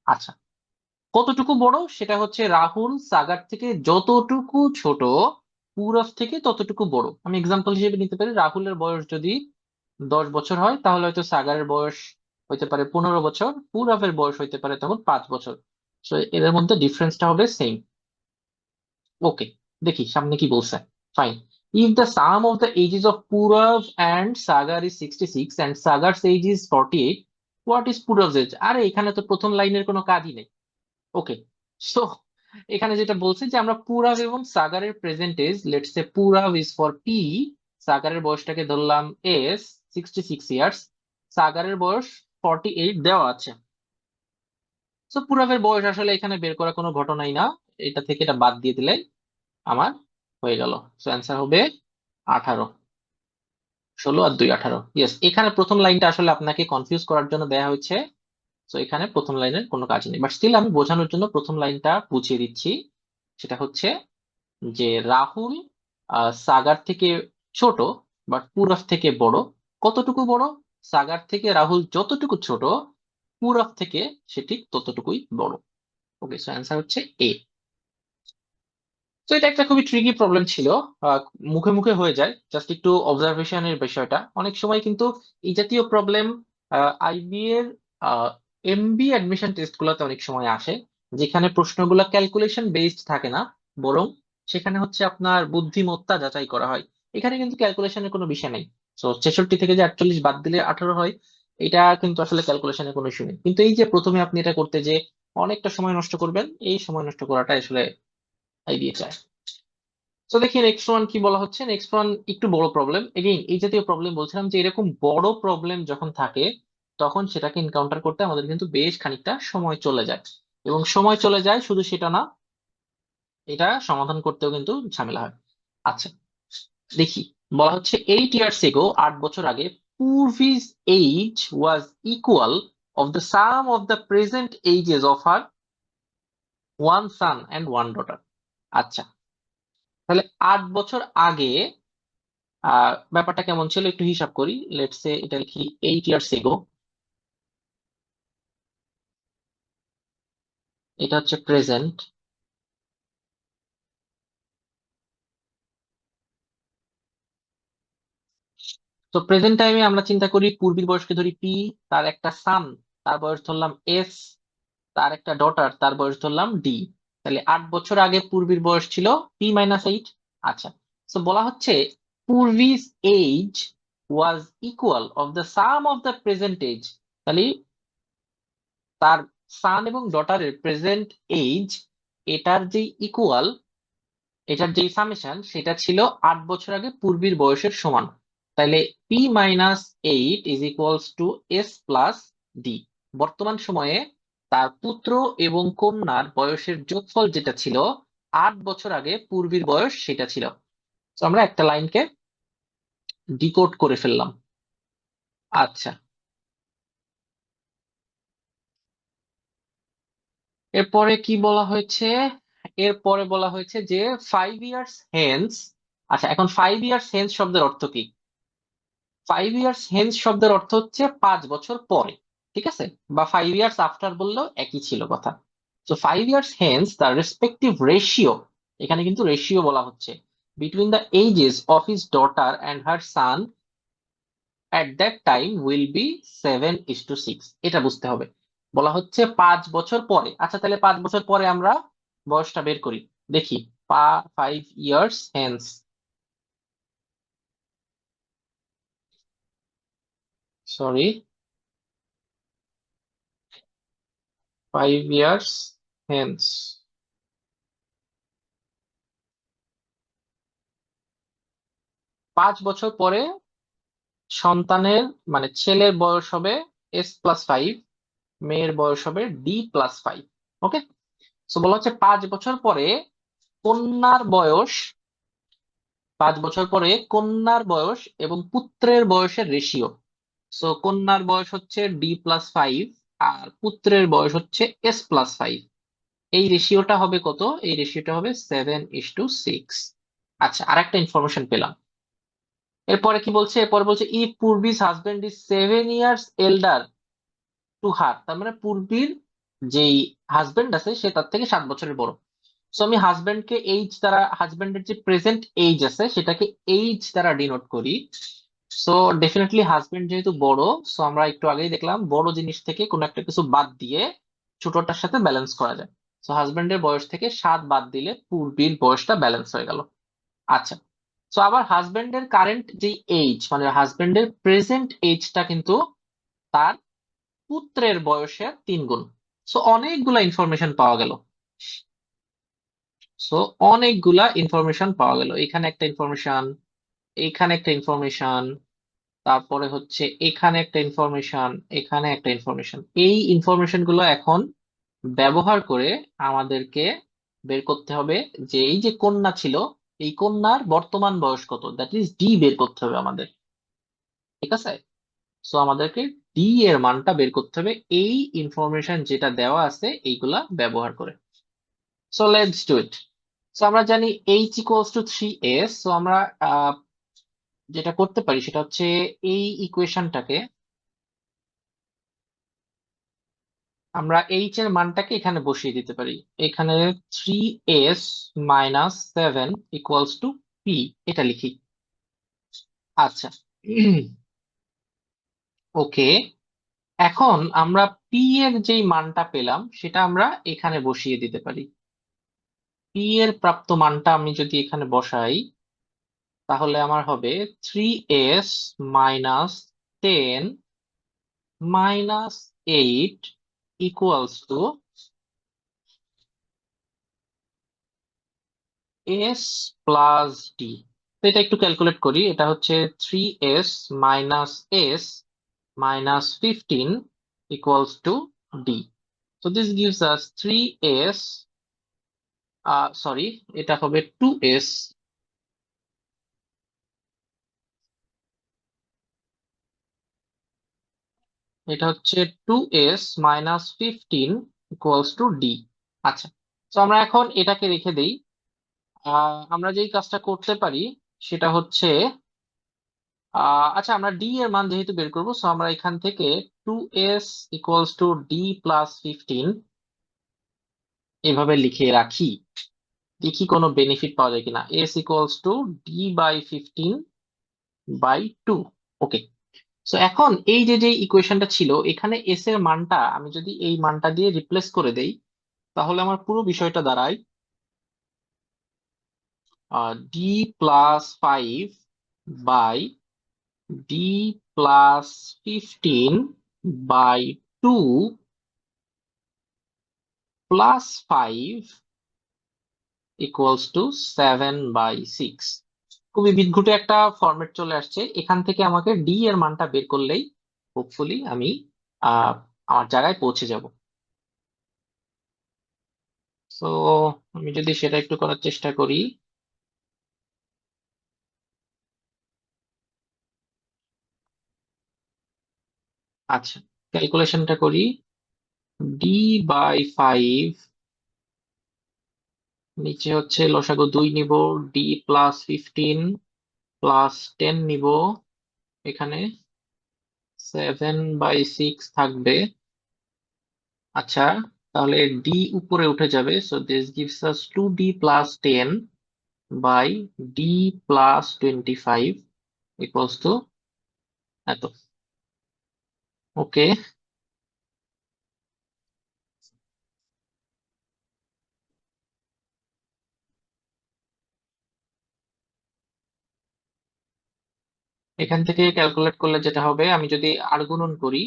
Speaker 1: আচ্ছা, কতটুকু বড় সেটা হচ্ছে রাহুল সাগার থেকে যতটুকু ছোট, পুরব থেকে ততটুকু বড়। আমি এক্সাম্পল হিসেবে নিতে পারি, রাহুলের বয়স যদি 10 বছর হয়, তাহলে হয়তো সাগারের বয়স হইতে পারে 15 বছর, পুরবের বয়স হইতে পারে তখন 5 বছর। তো এদের মধ্যে ডিফারেন্সটা হবে সেম। ওকে, দেখি সামনে কি বলছে। Fine, if the sum of the ages of Purab and Sagar is 66 and Sagar's age is 48, what is Purab's age? আরে এখানে তো প্রথম লাইনের কোনো কাজই নেই। ওকে, সো এখানে যেটা বলছে যে আমরা পুরাব এবং সাগারের present age, let's say Purab is for P, সাগারের বয়সটাকে ধরলাম এস, 66 ইয়ার্স, সাগারের বয়স 48 দেওয়া আছে। সো পুরাবের বয়স আসলে এখানে বের করা কোনো ঘটনাই না, এটা থেকে এটা বাদ দিয়ে দিলে আমার হয়ে গেল। সো অ্যান্সার হবে 18। 16 আর 2 18, ইয়েস। এখানে প্রথম লাইনটা আসলে আপনাকে কনফিউজ করার জন্য দেয়া হয়েছে। তো এখানে প্রথম লাইনের কোনো কাজ নেই, বাট স্টিল আমি বোঝানোর জন্য প্রথম লাইনটা বুঝিয়ে দিচ্ছি। সেটা হচ্ছে যে রাহুল সাগার থেকে ছোট, বাট পুরব থেকে বড়। কতটুকু বড়? সাগার থেকে রাহুল যতটুকু ছোট, পুরব থেকে সে ঠিক ততটুকুই বড়। ওকে, সো অ্যান্সার হচ্ছে এ। তো এটা একটা খুবই ট্রিকি প্রবলেম ছিল। আহ, মুখে মুখে হয়ে যায়, জাস্ট একটু অবজারভেশনের বিষয়টা। অনেক সময় কিন্তু এই জাতীয় প্রবলেম আইবি এর এমবি অ্যাডমিশন টেস্ট গুলোতে অনেক সময় আসে, যেখানে প্রশ্নগুলো ক্যালকুলেশন বেসড থাকে না, বরং সেখানে হচ্ছে আপনার বুদ্ধিমত্তা যাচাই করা হয়। এখানে কিন্তু ক্যালকুলেশনের কোনো বিষয় নেই। তো 66 থেকে যে 48 বাদ দিলে 18 হয়, এটা কিন্তু আসলে ক্যালকুলেশনের কোনো ইস্যু নেই। কিন্তু এই যে প্রথমে আপনি এটা করতে যে অনেকটা সময় নষ্ট করবেন, এই সময় নষ্ট করাটা আসলে আইডিয়া চায়। তো দেখি নেক্সট ওয়ান কি বলা হচ্ছে। নেক্সট ওয়ান একটু বড় প্রবলেম। এগেইন এই জাতীয় প্রবলেম বলছিলাম যে এরকম বড় প্রবলেম যখন থাকে, তখন সেটাকে এনকাউন্টার করতে আমাদের কিন্তু বেশ খানিকটা সময় চলে যায়। এবং সময় চলে যায় শুধু সেটা না, এটা সমাধান করতেও কিন্তু ঝামেলা হয়। আচ্ছা, দেখি। বলা হচ্ছে 8 years ago, 8 বছর আগে, Purvi's age was equal of the sum of the present ages of her one son and one daughter. আচ্ছা, তাহলে 8 বছর আগে ব্যাপারটা কেমন ছিল একটু হিসাব করি। লেটস সে এটা লিখি 8 years ago, এটা হচ্ছে প্রেজেন্ট। তো প্রেজেন্ট টাইমে আমরা চিন্তা করি, পূর্বীর বয়সকে ধরি পি, তার একটা সান, তার বয়স ধরলাম এস, তার একটা ডটার, তার বয়স ধরলাম ডি। তাহলে 8 বছর আগে পূর্বীর বয়স ছিল P - 8। আচ্ছা, তো বলা হচ্ছে Purvi's age was equal of the sum of the present age. তাহলে তার সান এবং ডটারের প্রেজেন্ট এজ, এটার যে ইকুয়াল, এটার যে সামেশন সেটা ছিল 8 বছর আগে পূর্বীর বয়সের সমান। তাইলে P - 8 is equals to S plus D. বর্তমান সময়ে তার পুত্র এবং কন্যার বয়সের যোগফল যেটা ছিল 8 বছর আগে পূর্বীর বয়স সেটা ছিল। তো আমরা একটা লাইনকে ডিকোড করে ফেললাম। আচ্ছা, এরপরে কি বলা হয়েছে? এরপরে বলা হয়েছে যে 5 ইয়ার্স হেন্স। আচ্ছা, এখন 5 ইয়ার্স হেন্স শব্দের অর্থ কি? 5 ইয়ার্স হেন্স শব্দের অর্থ হচ্ছে 5 বছর পরে। ঠিক আছে, বা 5 ইয়ার্স আফটার বললেও একই ছিল কথা। তো 5 years hence the respective ratio, এখানে কিন্তু রেশিও বলা হচ্ছে, between the ages of his daughter and her son at that time will be 7:6। এটা বুঝতে হবে। বলা হচ্ছে 5 বছর পরে। আচ্ছা, তাহলে 5 বছর পরে আমরা বয়সটা বের করি। দেখি, 5 years hence, sorry, 5 years hence, 5 বছর পরে সন্তানের, মানে ছেলের বয়স হবে S+5, মেয়ের বয়স হবে D+5। ওকে। তো বলা হচ্ছে 5 বছর পরে কন্যার বয়স, 5 বছর পরে কন্যার বয়স এবং পুত্রের বয়সের রেশিও। সো কন্যার বয়স হচ্ছে D+5 আর পুত্রের বয়স হচ্ছে S+5। এই রেশিওটা হবে কত? এই রেশিওটা হবে 7:6। আচ্ছা, আরেকটা ইনফরমেশন পেলাম। এরপরে কি বলছে? এরপরে বলছে if Purvi's husband is 7 years elder to her, তার মানে পূর্বীর যেই হাজবেন্ড আছে সে তার থেকে 7 বছরের বড়। সো আমি হাজবেন্ডকে এইজ দ্বারা, হাজবেন্ডের যে প্রেজেন্ট এইজ আছে সেটাকে এইজ দ্বারা ডিনোট করি। সো ডেফিনেটলি হাজবেন্ড যেহেতু বড়, সো আমরা একটু আগেই দেখলাম বড় জিনিস থেকে কোনো একটা কিছু বাদ দিয়ে ছোটটার সাথে ব্যালেন্স করা যায়। সো হাজবেন্ডের বয়স থেকে 7 বাদ দিলে পূর্বীর বয়সটা ব্যালেন্স হয়ে গেল। আচ্ছা, সো আবার হাজবেন্ডের কারেন্ট যে এইজ, মানে হাজবেন্ডের প্রেজেন্ট এইজটা কিন্তু তার পুত্রের বয়সের 3 গুণ। সো অনেকগুলা ইনফরমেশন পাওয়া গেল। সো অনেকগুলা ইনফরমেশন পাওয়া গেল, এখানে একটা ইনফরমেশন, এইখানে একটা ইনফরমেশন, তারপরে হচ্ছে এখানে একটা ইনফরমেশন, এখানে একটা ইনফরমেশন। এই ইনফরমেশন গুলো এখন ব্যবহার করে আমাদেরকে বের করতে হবে যে এই যে কন্যা ছিল, এই কন্যার বর্তমান বয়স কত, দ্যাট ইজ ডি, বের করতে হবে আমাদের। ঠিক আছে, সো আমাদেরকে ডি এর মানটা বের করতে হবে এই ইনফরমেশন যেটা দেওয়া আছে এইগুলা ব্যবহার করে। So let's do it. So আমরা জানি H = 3s। সো আমরা আহ, যেটা করতে পারি সেটা হচ্ছে এই ইকুয়েশনটাকে, আমরা এইচ এর মানটাকে এখানে বসিয়ে দিতে পারি। এখানে 3s - 7 = P, এটা লিখি। আচ্ছা, ওকে। এখন আমরা পি এর যেই মানটা পেলাম সেটা আমরা এখানে বসিয়ে দিতে পারি। পি এর প্রাপ্ত মানটা আমি যদি এখানে বসাই, তাহলে আমার হবে 3s - 8 = S+D। তো এটা একটু ক্যালকুলেট করি, এটা হচ্ছে 3s - S - 15 = D। So this gives us 3s, sorry, এটা হবে 2s, এটা হচ্ছে 2s - 15 = D। আচ্ছা, তো আমরা এখন এটাকে রেখে দেই। আমরা যেই কাজটা করতে পারি সেটা হচ্ছে, আচ্ছা, আমরা ডি এর মান যেহেতু বের করবো, সো আমরা এখান থেকে 2s = D+15 এভাবে লিখে রাখি। দেখি কোনো বেনিফিট পাওয়া যায় কিনা। S = D/15/2। ওকে। সো এখন এই যে যে ইকুয়েশনটা ছিল, এখানে এস এর মানটা আমি যদি এই মানটা দিয়ে রিপ্লেস করে দেই, তাহলে আমার পুরো বিষয়টা দাঁড়ায় D+5/D+15/2 +5 = 7/6। খুবই বিদঘুটে একটা ফরম্যাট চলে আসছে। এখান থেকে আমাকে ডি এর মানটা বের করলেই হোপফুলি আমি আহ আমার জায়গায় পৌঁছে যাব। তো আমি যদি সেটা একটু করার চেষ্টা করি। আচ্ছা, ক্যালকুলেশনটা করি। ডি বাই 5, নিচে হচ্ছে লসাগু 2 নিব, ডি প্লাস 15 প্লাস 10 নিব, এখানে 7/6 থাকবে। আচ্ছা, তাহলে ডি উপরে উঠে যাবে, so this gives us 2d plus 10 by D plus 25 equals to এত। ওকে, এখান থেকে ক্যালকুলেট করলে যেটা হবে, আমি যদি আর গুণন করি,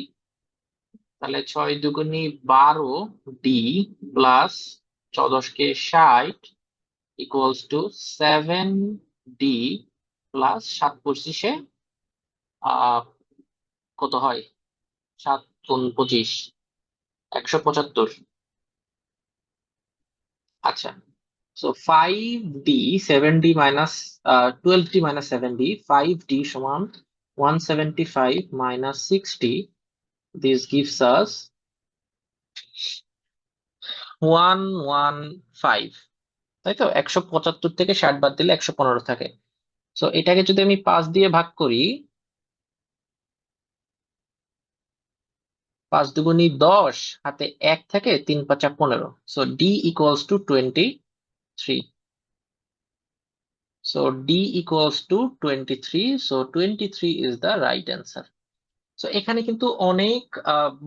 Speaker 1: তাহলে 6 দুগুনি 12 D plus 14 K 60 equals to 7d plus 7 পঁচিশে আহ কত হয়, 7 গুণ 25, 175। আচ্ছা, so 5d, 7d minus 12d minus 7d, 5d সমান 175 মাইনাস 60, দিস গিভস আস 115। তাই তো, 175 থেকে 60 বাদ দিলে 115 থাকে। সো এটাকে যদি আমি 5 দিয়ে ভাগ করি, 5 দুগুনি 10, হাতে 1 থাকে, 3 5 15, so D equals to 23। So D equals to 23, so 23 is the right answer. So এখানে কিন্তু অনেক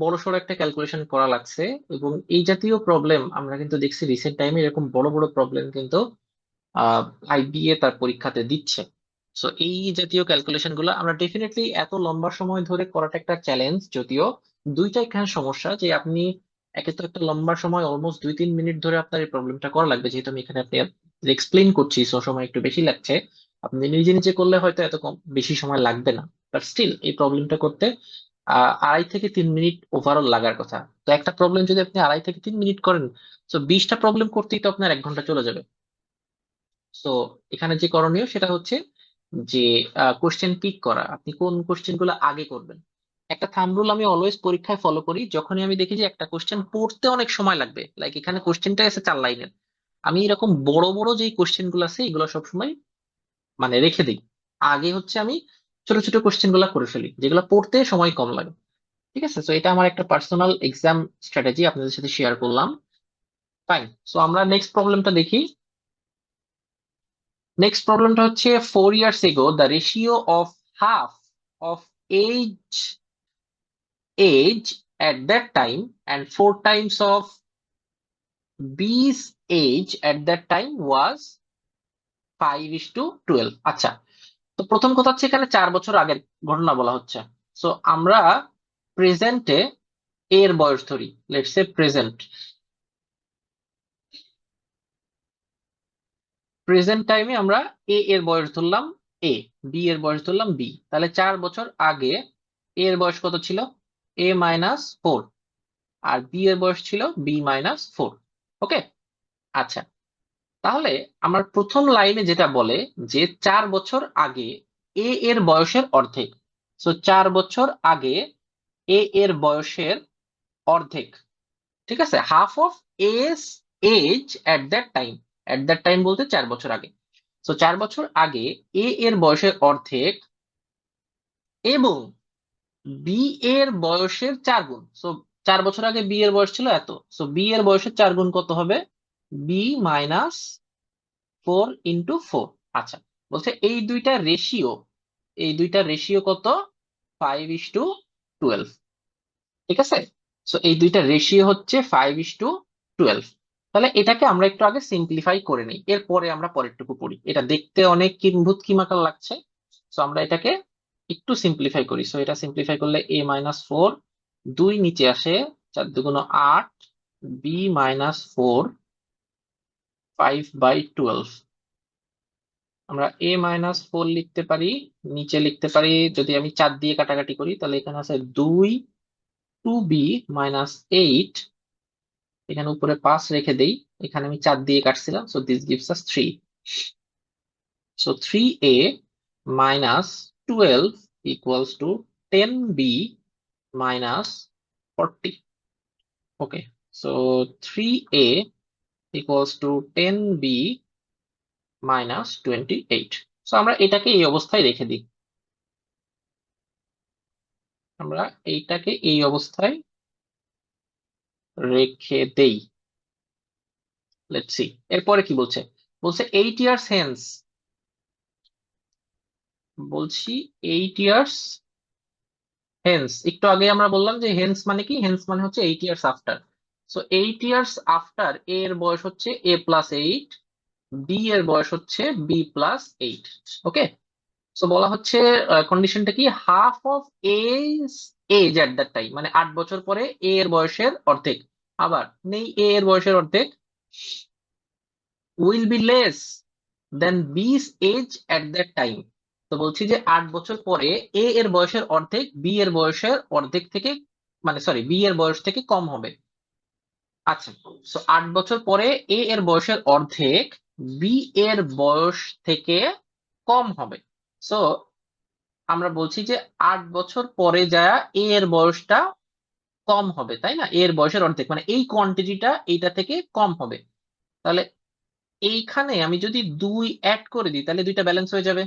Speaker 1: বড়সড় একটা ক্যালকুলেশন করা লাগছে, এবং এই জাতীয় প্রবলেম আমরা কিন্তু দেখছি রিসেন্ট টাইমে, এরকম বড় বড় প্রবলেম কিন্তু আইবিএ তার পরীক্ষাতে দিচ্ছে। সো এই জাতীয় ক্যালকুলেশন গুলো আমরা ডেফিনেটলি, এত লম্বা সময় ধরে করাটা একটা চ্যালেঞ্জ, যদিও দুইটা এখানে সমস্যা, যে আপনি একে তো একটা লম্বা সময়, অলমোস্ট 2-3 মিনিট ধরে আপনার এই প্রবলেমটা করা লাগবে, যেহেতু আমি এখানে আপনি এক্সপ্লেইন করছি, সো সময় একটু বেশি লাগছে। আপনি নিজে নিজে করলে হয়তো এত কম বেশি সময় লাগবে না, বাট স্টিল এই প্রবলেমটা করতে 2.5 থেকে 3 মিনিট ওভারঅল লাগার কথা। তো একটা প্রবলেম যদি আপনি 2.5 থেকে 3 মিনিট করেন, তো 20টা প্রবলেম করতেই তো আপনার 1 ঘন্টা চলে যাবে। তো এখানে যে করণীয় সেটা হচ্ছে যে কোশ্চেন পিক করা, আপনি কোন কোশ্চেন গুলো আগে করবেন। একটা থাম্ব রুল আমি অলওয়েজ পরীক্ষায় ফলো করি, যখনই আমি দেখি যে একটা কোশ্চেন পড়তে অনেক সময় লাগবে, লাইক এখানে কোশ্চেনটা আছে 4 লাইনের, আমি এরকম বড় বড় যে কোশ্চেন গুলো আছে এগুলো সবসময় মানে রেখে দিই। আগে হচ্ছে আমি ছোট ছোট কোশ্চেন গুলা করে ফেলি, যেগুলো পড়তে সময় কম লাগে। ঠিক আছে, তো এটা আমার একটা পার্সোনাল এক্সাম স্ট্র্যাটেজি আপনাদের সাথে শেয়ার করলাম। ফাইন, সো আমরা নেক্সট প্রবলেমটা দেখি। নেক্সট প্রবলেমটা হচ্ছে, 4 years ago the ratio of half of age age at that time and 4 times of B's age at that time was 5:12। আচ্ছা, তো প্রথম কথা হচ্ছে, এখানে 4 বছর আগের ঘটনা বলা হচ্ছে। সো আমরা প্রেজেন্টে এর বয়স ধরি, লেটস সে প্রেজেন্ট প্রেজেন্ট টাইমে আমরা এর বয়স ধরলাম এ, বি এর বয়স ধরলাম বি, তাহলে 4 বছর আগে এর বয়স কত ছিল, A-4, আর বি এর বয়স ছিল B-4। ওকে, আচ্ছা, তাহলে আমার প্রথম লাইনে যেটা বলে যে 4 বছর আগে এর বয়সের অর্ধেক। সো 4 বছর আগে এর বয়সের অর্ধেক, ঠিক আছে, half of his age at that time. At that time বলতে 4 বছর আগে। সো 4 বছর আগে এর বয়সের অর্ধেক, এবং বি এর বয়সের 4 গুণ। সো 4 বছর আগে বি এর বয়স ছিল এত, সো বি এর বয়সের 4 গুণ কত হবে, B-4 × 4। আচ্ছা, বলছে এই দুইটা রেশিও কত, 5:12। ঠিক আছে, সো এই দুইটা রেশিও হচ্ছে 5:12। তাহলে এটাকে আমরা একটু আগে সিম্পলিফাই করে নিই, এরপরে আমরা পরেরটুকু পড়ি। এটা দেখতে অনেক কিম্ভূত কিমাকার লাগছে, সো আমরা এটাকে একটু সিম্পলিফাই করি। সো এটা সিম্পলিফাই করলে A-4, 2 নিচে আসে, 4 দুগুণ 8, B-4, 5/12। আমরা A-4 লিখতে পারি, নিচে লিখতে পারি, যদি আমি 4 দিয়ে কাটাকাটি করি, তাহলে এখানে আছে 2, 2B-8, এখানে উপরে 5 রেখে দেই, এখানে আমি 4 দিয়ে কাটছিলাম, so this gives us 3। So 3A-12 equals to 10B-40। Okay, so 3a equals to 10b minus 28। সো আমরা এটাকে এই অবস্থায় রেখে দিই। আমরা এইটাকে এই অবস্থায় রেখে দেই। লেটস সি এরপরে কি বলছে। বলছে 8 ইয়ার্স হেন্স। বলছি 8 ইয়ার্স হেন্স। একটু আগে আমরা বললাম যে হেন্স মানে কি, হেন্স মানে হচ্ছে 8 years after. So 8 years after এর বয়স হচ্ছে a+8, বি এর বয়স হচ্ছে b+8। ওকে, সো বলা হচ্ছে কন্ডিশনটা কি, half of age age at that time, মানে 8 বছর পরে এ এর বয়সের অর্ধেক। আবার নেই, এ এর বয়সের অর্ধেক উইল বি লেস দেন বিস এজ এট দ্যাট টাইম। তো বলছি যে 8 বছর পরে এ এর বয়সের অর্ধেক বি এর বয়সের অর্ধেক থেকে, মানে সরি, বি এর বয়স থেকে কম হবে। আচ্ছা, সো 8 বছর পরে এ এর বয়সের অর্ধেক বি এর বয়স থেকে কম হবে। সো আমরা বলছি যে 8 বছর পরে যা এ এর বয়সটা কম হবে, তাই না? এর বয়সের অর্ধেক মানে এই কোয়ান্টিটিটা এইটা থেকে কম হবে। তাহলে এইখানে আমি যদি 2 অ্যাড করে দিই তাহলে দুইটা ব্যালেন্স হয়ে যাবে।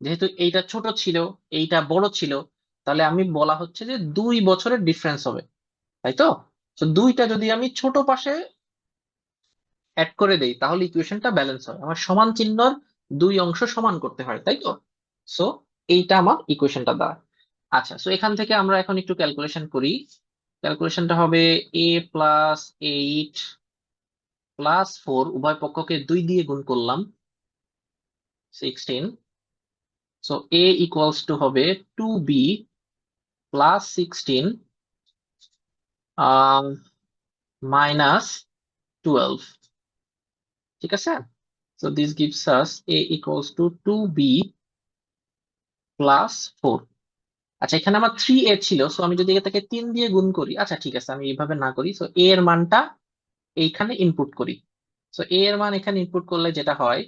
Speaker 1: যেহেতু এইটা ছোট ছিল, এইটা বড় ছিল, তাহলে আমি বলা হচ্ছে যে 2 বছরের ডিফারেন্স হবে, তাই তো? তো দুইটা যদি আমি ছোট পাশে অ্যাড করে দেই তাহলে ইকুয়েশনটা ব্যালেন্স হয়। আমার সমান চিহ্নর দুই অংশ সমান করতে হয়, তাই তো? সো এইটা আমার ইকুয়েশনটা দ্বারা। আচ্ছা, সো এখান থেকে আমরা এখন একটু ক্যালকুলেশন করি। ক্যালকুলেশনটা হবে a+8+4, উভয় পক্ষকে 2 দিয়ে গুণ করলাম, 16। সো a ইকুয়ালস টু হবে 2b+16 -12। ঠিক আছে, so this gives us a equals to 2b+4। আচ্ছা, এখানে আমার 3a ছিল, সো আমি যদি এটাকে 3 দিয়ে গুণ করি, আচ্ছা ঠিক আছে আমি এইভাবে না করি, সো a এর মানটা এইখানে ইনপুট করি। সো a এর মান এখানে ইনপুট করলে যেটা হয়,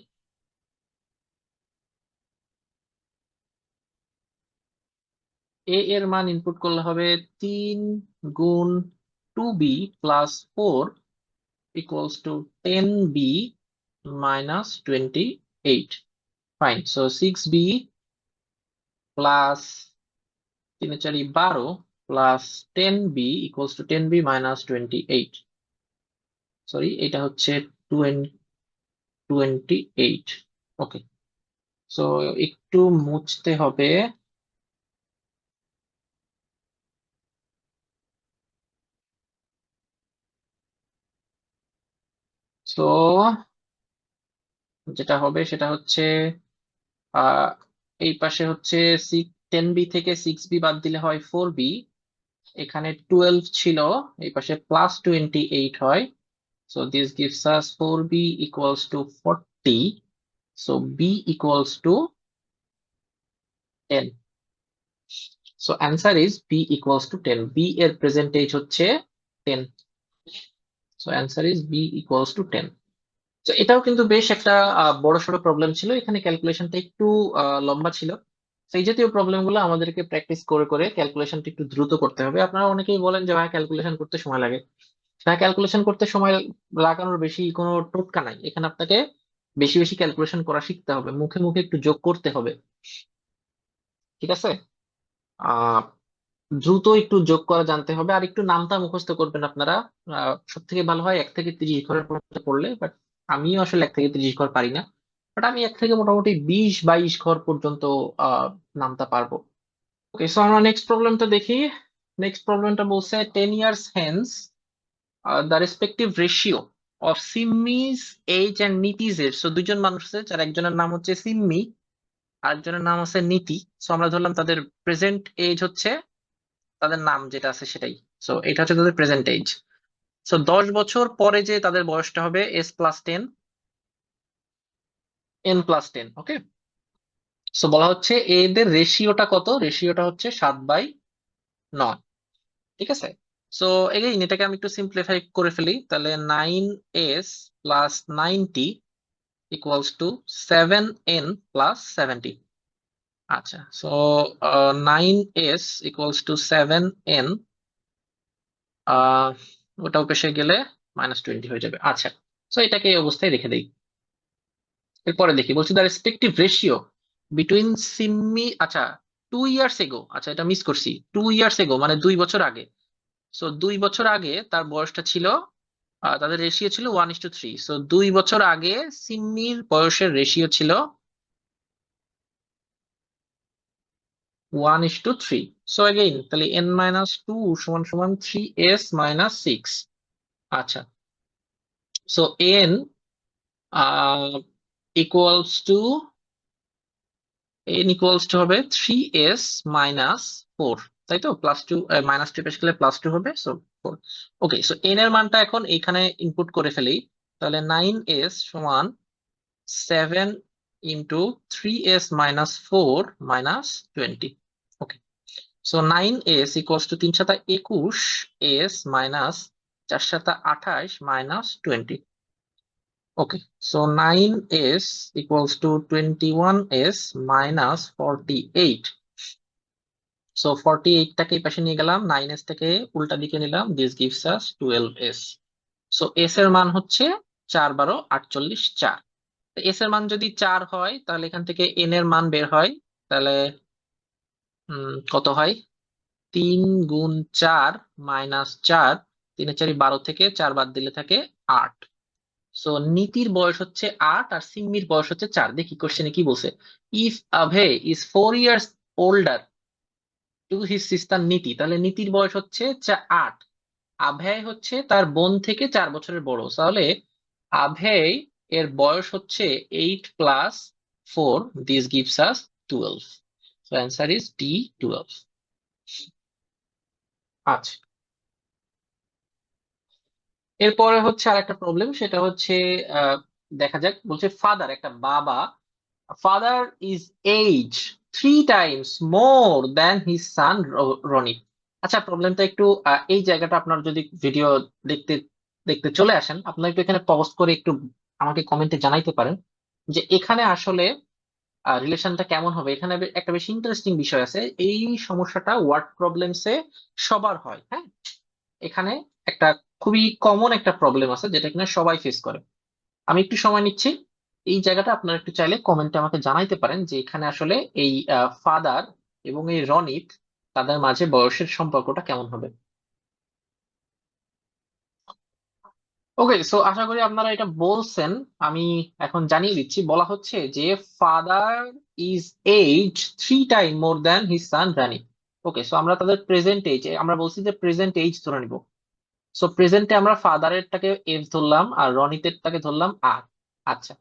Speaker 1: a এর মান ইনপুট করলে হবে 3 গুণ 2b+4 equals to 10b-28। Fine, so 6b plus 3 4 12 plus 10b equals to 10b-28। Sorry, এটা হচ্ছে 28। ওকে, সো একটু মুছতে হবে। সো যেটা হবে সেটা হচ্ছে আহ এই পাশে হচ্ছে 10b থেকে 6b বাদ দিলে হয় 4b। এখানে 12 ছিল, এই পাশে +28 হয়। So this gives us 4b equals to 40। So b equals to 10। So answer is b equals to 10। b এর প্রেজেন্ট এজ হচ্ছে 10। So answer is b equals to 10। তো এটাও কিন্তু বেশ একটা বড়সড় প্রবলেম ছিল, এখানে ক্যালকুলেশনটা একটু লম্বা ছিল। তো এই জাতীয় প্রবলেম গুলো আমাদেরকে প্র্যাকটিস করে করে ক্যালকুলেশনটা একটু দ্রুত করতে হবে। আপনারা অনেকেই বলেন যে ভাই ক্যালকুলেশন করতে সময় লাগে। হ্যাঁ, ক্যালকুলেশন করতে সময় লাগানোর বেশি কোনো টোটকা নাই এখানে। আপনাকে বেশি বেশি ক্যালকুলেশন করা শিখতে হবে, মুখে মুখে একটু যোগ করতে হবে। ঠিক আছে, আহ দ্রুত একটু যোগ করা জানতে হবে, আর একটু নামটা মুখস্থ করবেন আপনারা। সব থেকে ভালো হয় 1 থেকে 30 ঘর পর্যন্ত পড়লে, বাট আমিও আসলে 1 থেকে 30 ঘর পারি না। বাট আমি 1 থেকে মোটামুটি 20 22 ঘর পর্যন্ত আহ নামটা পারবো। ওকে, সো আমরা নেক্সট প্রবলেমটা দেখি। নেক্সট প্রবলেমটা বলছে 10 years hence the respective ratio of Simmi's age and Niti's age. So দুইজন মানুষ আছে, যার একজনের নাম হচ্ছে সিম্মি, আরেকজনের নাম আছে নীতি। সো আমরা ধরলাম তাদের প্রেজেন্ট এজ হচ্ছে তাদের নাম যেটা আছে সেটাই। সো এটা হচ্ছে তাদের প্রেজেন্ট এজ। সো 10 বছর পরে যে তাদের বয়সটা হবে s+10, n+10। ওকে, সো বলা হচ্ছে এদের রেশিওটা কত, রেশিওটা হচ্ছে 7/9। ঠিক আছে, সো এগেইন এটাকে আমি একটু সিম্পলিফাই করে ফেলি, তাহলে 9s+90 ইকুয়ালস টু 7n+70। আচ্ছা, so 9s equals two 7n ওটা অপেক্ষে গেলে -20 হয়ে যাবে। আচ্ছা, তো এটাকে এই অবস্থায় রেখে দেই। এরপরে দেখি, বলছি দ্য রেসপেক্টিভ রেশিও বিটুইন সিম্মি, আচ্ছা 2 ইয়ার্স এগো, আচ্ছা এটা মিস করছি, 2 ইয়ার্স এগো মানে 2 বছর আগে। সো 2 বছর আগে তার বয়সটা ছিল, তাদের রেশিও ছিল 1:3। সো 2 বছর আগে সিম্মির বয়সের রেশিও ছিল 1:3। সো এগেইন তাহলে n-2 সমান সমান 3s-6। আচ্ছা, সো n ইকুয়ালস টু, হবে 3s-4, তাই তো? +2, -2 পেশ গেলে +2 হবে, সো 4। ওকে, সো n এর মানটা এখন এইখানে ইনপুট করে ফেলি। তাহলে 9s সমান 7 × 3s-4 -20। So 9s equals to 3 × 7 = 21, s minus 4 × 7 = 28 -20। Okay, so 9s equals to 21s -48। So 48টাকে এই পাশে নিয়ে গেলাম, 9s থেকে উল্টা দিকে নিলাম, this gives us 12s। So s এর মান হচ্ছে 4 × 12 = 48, 4। এস এর মান যদি 4 হয় তাহলে এখান থেকে n এর মান বের হয়। তাহলে কত হয়? 3 × 4 -4, 3 × 4 = 12, থেকে 4 বাদ দিলে থাকে 8। সো নীতির বয়স হচ্ছে 8 আর সিম্মির বয়স হচ্ছে 4। দেখি কোশ্চেনে কি বলছে। If Abhay is 4 years older to his sister Niti, তাহলে নীতির বয়স হচ্ছে 8, আভেয় হচ্ছে তার বোন থেকে 4 বছরের বড়, তাহলে আভেয় এর বয়স হচ্ছে 8 + 4, this gives us 12। So answer is D, 12। আচ্ছা, এরপরে হচ্ছে আর একটা প্রবলেম, সেটা হচ্ছে আহ, দেখা যাক, বলছে ফাদার, একটা বাবা, father is age 3 times more than his son Ronit. আচ্ছা, প্রবলেমটা একটু এই জায়গাটা আপনার যদি ভিডিও দেখতে দেখতে চলে আসেন, আপনার একটু এখানে পজ করে একটু আমাকে কমেন্টে জানাইতে পারেন যে এখানে আসলে রিলেশনটা কেমন হবে। এখানে একটা বেশ ইন্টারেস্টিং বিষয় আছে। এই সমস্যাটা ওয়ার্ড প্রবলেমসে সবার হয়, হ্যাঁ। এখানে একটা খুবই কমন একটা প্রবলেম আছে যেটা কিনা সবাই ফেস করে। আমি একটু সময় নিচ্ছি, এই জায়গাটা আপনারা একটু চাইলে কমেন্টে আমাকে জানাইতে পারেন যে এখানে আসলে এই ফাদার এবং এই রনিত, তাদের মাঝে বয়সের সম্পর্কটা কেমন হবে। ওকে, সো আশা করি আপনারা এটা বলছেন। আমি এখন জানিয়ে দিচ্ছি, বলা হচ্ছে যে father is age 3 time more than his son Rani. Okay, so আমরা তাদের প্রেজেন্ট এজ, আমরা বলছি যে প্রেজেন্ট এজ ধরে নিব। সো প্রেজেন্টে আমরা ফাদারেরটাকে এফ ধরলাম আর রনিতেরটাকে ধরলাম আর। আচ্ছা,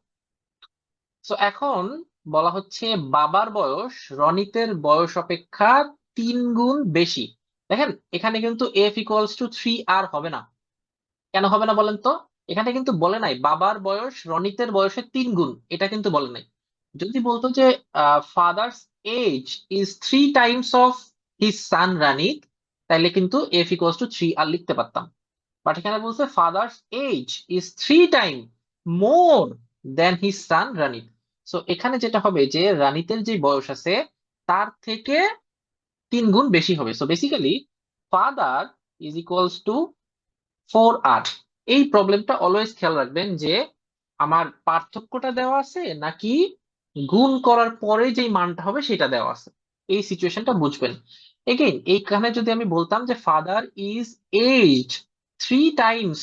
Speaker 1: তো এখন বলা হচ্ছে বাবার বয়স রনিতের বয়স অপেক্ষা 3 গুণ বেশি। দেখেন, এখানে কিন্তু f = 3 আর হবে না। কেন হবে না বলেন তো? এখানে কিন্তু বলে নাই বাবার বয়স রনিতের বয়সের 3 গুণ, এটা কিন্তু বলে নাই। যদি বলতো যে father's age is 3 times of his son Ranit, তাহলে কিন্তু f = 3 আর লিখতে পারতাম। বাট এখানে বলছে father's age is 3 time more than his son Ranit. So এখানে যেটা হবে যে রানিতের যে বয়স আছে তার থেকে 3 গুণ বেশি হবে। So basically father is equals to 4r। এই প্রবলেমটা অলওয়েজ খেয়াল রাখবেন যে আমার পার্থক্যটা দেওয়া আছে নাকি গুণ করার পরে যেই মানটা হবে সেটা দেওয়া আছে, এই সিচুয়েশনটা বুঝবেন। এগেইন এইখানে যদি আমি বলতাম যে father is age 3 times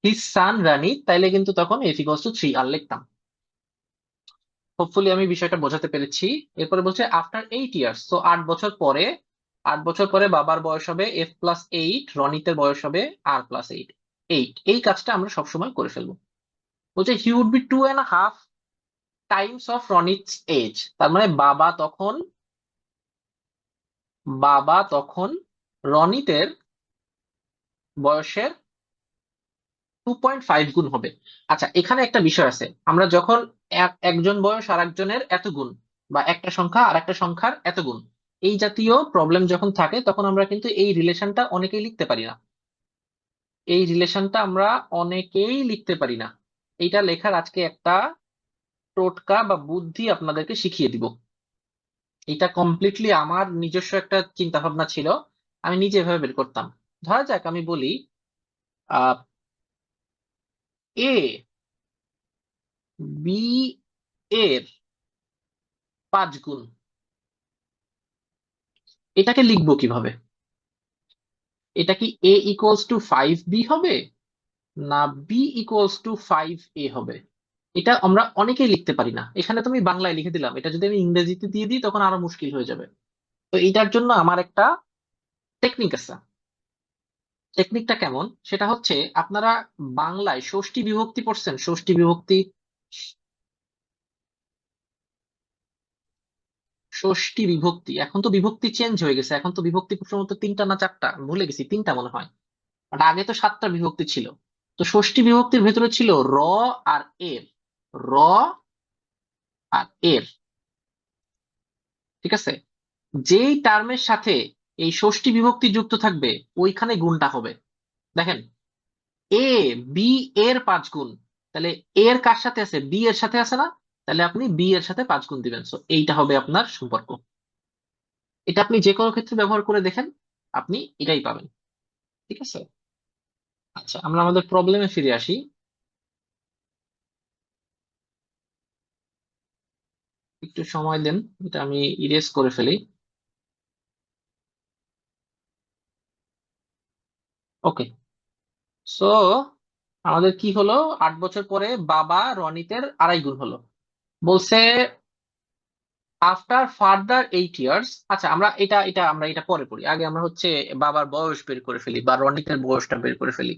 Speaker 1: his son Rani, তাইলে কিন্তু তখন f = 3 আর লিখতাম। হোপফুলি আমি বিষয়টা বোঝাতে পেরেছি। এরপরে বলছে আফটার 8 ইয়ার্স, তো 8 বছর পরে, 8 বছর পরে বাবার বয়স হবে f+8, রনিতের বয়স হবে r+8। এই কাজটা আমরা সবসময় করে ফেলবো। বলছে he would be 2.5 times of Ronit's age, তার মানে বাবা তখন রনিতের বয়সের 2.5 গুণ হবে। আচ্ছা, এখানে একটা বিষয় আছে, আমরা যখন একজন বয়স আর একজনের এত গুণ, বা একটা সংখ্যা আর একটা সংখ্যার এত গুণ, এই জাতীয় প্রবলেম যখন থাকে তখন আমরা কিন্তু এই রিলেশনটা অনেকেই লিখতে পারি না। এই রিলেশনটা আমরা অনেকেই লিখতে পারি না। এইটা লেখার আজকে একটা টোটকা বা বুদ্ধি আপনাদেরকে শিখিয়ে দিব। এটা কমপ্লিটলি আমার নিজস্ব একটা চিন্তা ভাবনা ছিল, আমি নিজে এভাবে বের করতাম। ধরা যাক আমি বলি এ বি এর 5 গুণ, এটাকে লিখবো কিভাবে? এটা কি a = 5b হবে, না b = 5a হবে? এটা আমরা অনেকেই লিখতে পারি না। এখানে তুমি বাংলায় লিখে দিলাম, এটা যদি আমি ইংরেজিতে দিয়ে দিই তখন আরো মুশকিল হয়ে যাবে। তো এটার জন্য আমার একটা টেকনিক আছে। টেকনিকটা কেমন সেটা হচ্ছে, আপনারা বাংলায় ষষ্ঠী বিভক্তি পড়ছেন? ষষ্ঠী বিভক্তি, ষষ্ঠী বিভক্তি। এখন তো বিভক্তি চেঞ্জ হয়ে গেছে, এখন তো বিভক্তি খুব সম্ভবত 3টা না 4টা, ভুলে গেছি, 3টা মনে হয়। বাট আগে তো 7টা বিভক্তি ছিল। তো ষষ্ঠী বিভক্তির ভেতরে ছিল আর এর, র আর এর, ঠিক আছে? যেই টার্মের সাথে এই ষষ্ঠী বিভক্তি যুক্ত থাকবে ওইখানে গুণটা হবে। দেখেন, এ বি এর 5 গুণ, তাহলে এর কার সাথে আছে? বি এর সাথে আছে না? তাহলে আপনি বি এর সাথে 5 গুণ দিবেন। সো এইটা হবে আপনার সম্পর্ক। এটা আপনি যে কোনো ক্ষেত্রে ব্যবহার করে দেখেন, আপনি এটাই পাবেন। ঠিক আছে। আচ্ছা, আমরা আমাদের প্রবলেমে ফিরে আসি। একটু সময় দেন, এটা আমি ইরেজ করে ফেলি। ওকে। সো আমাদের কি হলো, 8 বছর পরে বাবা রনিতের 2.5 গুণ হলো। বলছে আফটার ফার্দার 8 ইয়ার্স। আচ্ছা, আমরা এটা পরে পড়ি, আগে আমরা হচ্ছে বাবার বয়স বের করে ফেলি বা রনিতের বয়সটা বের করে ফেলি।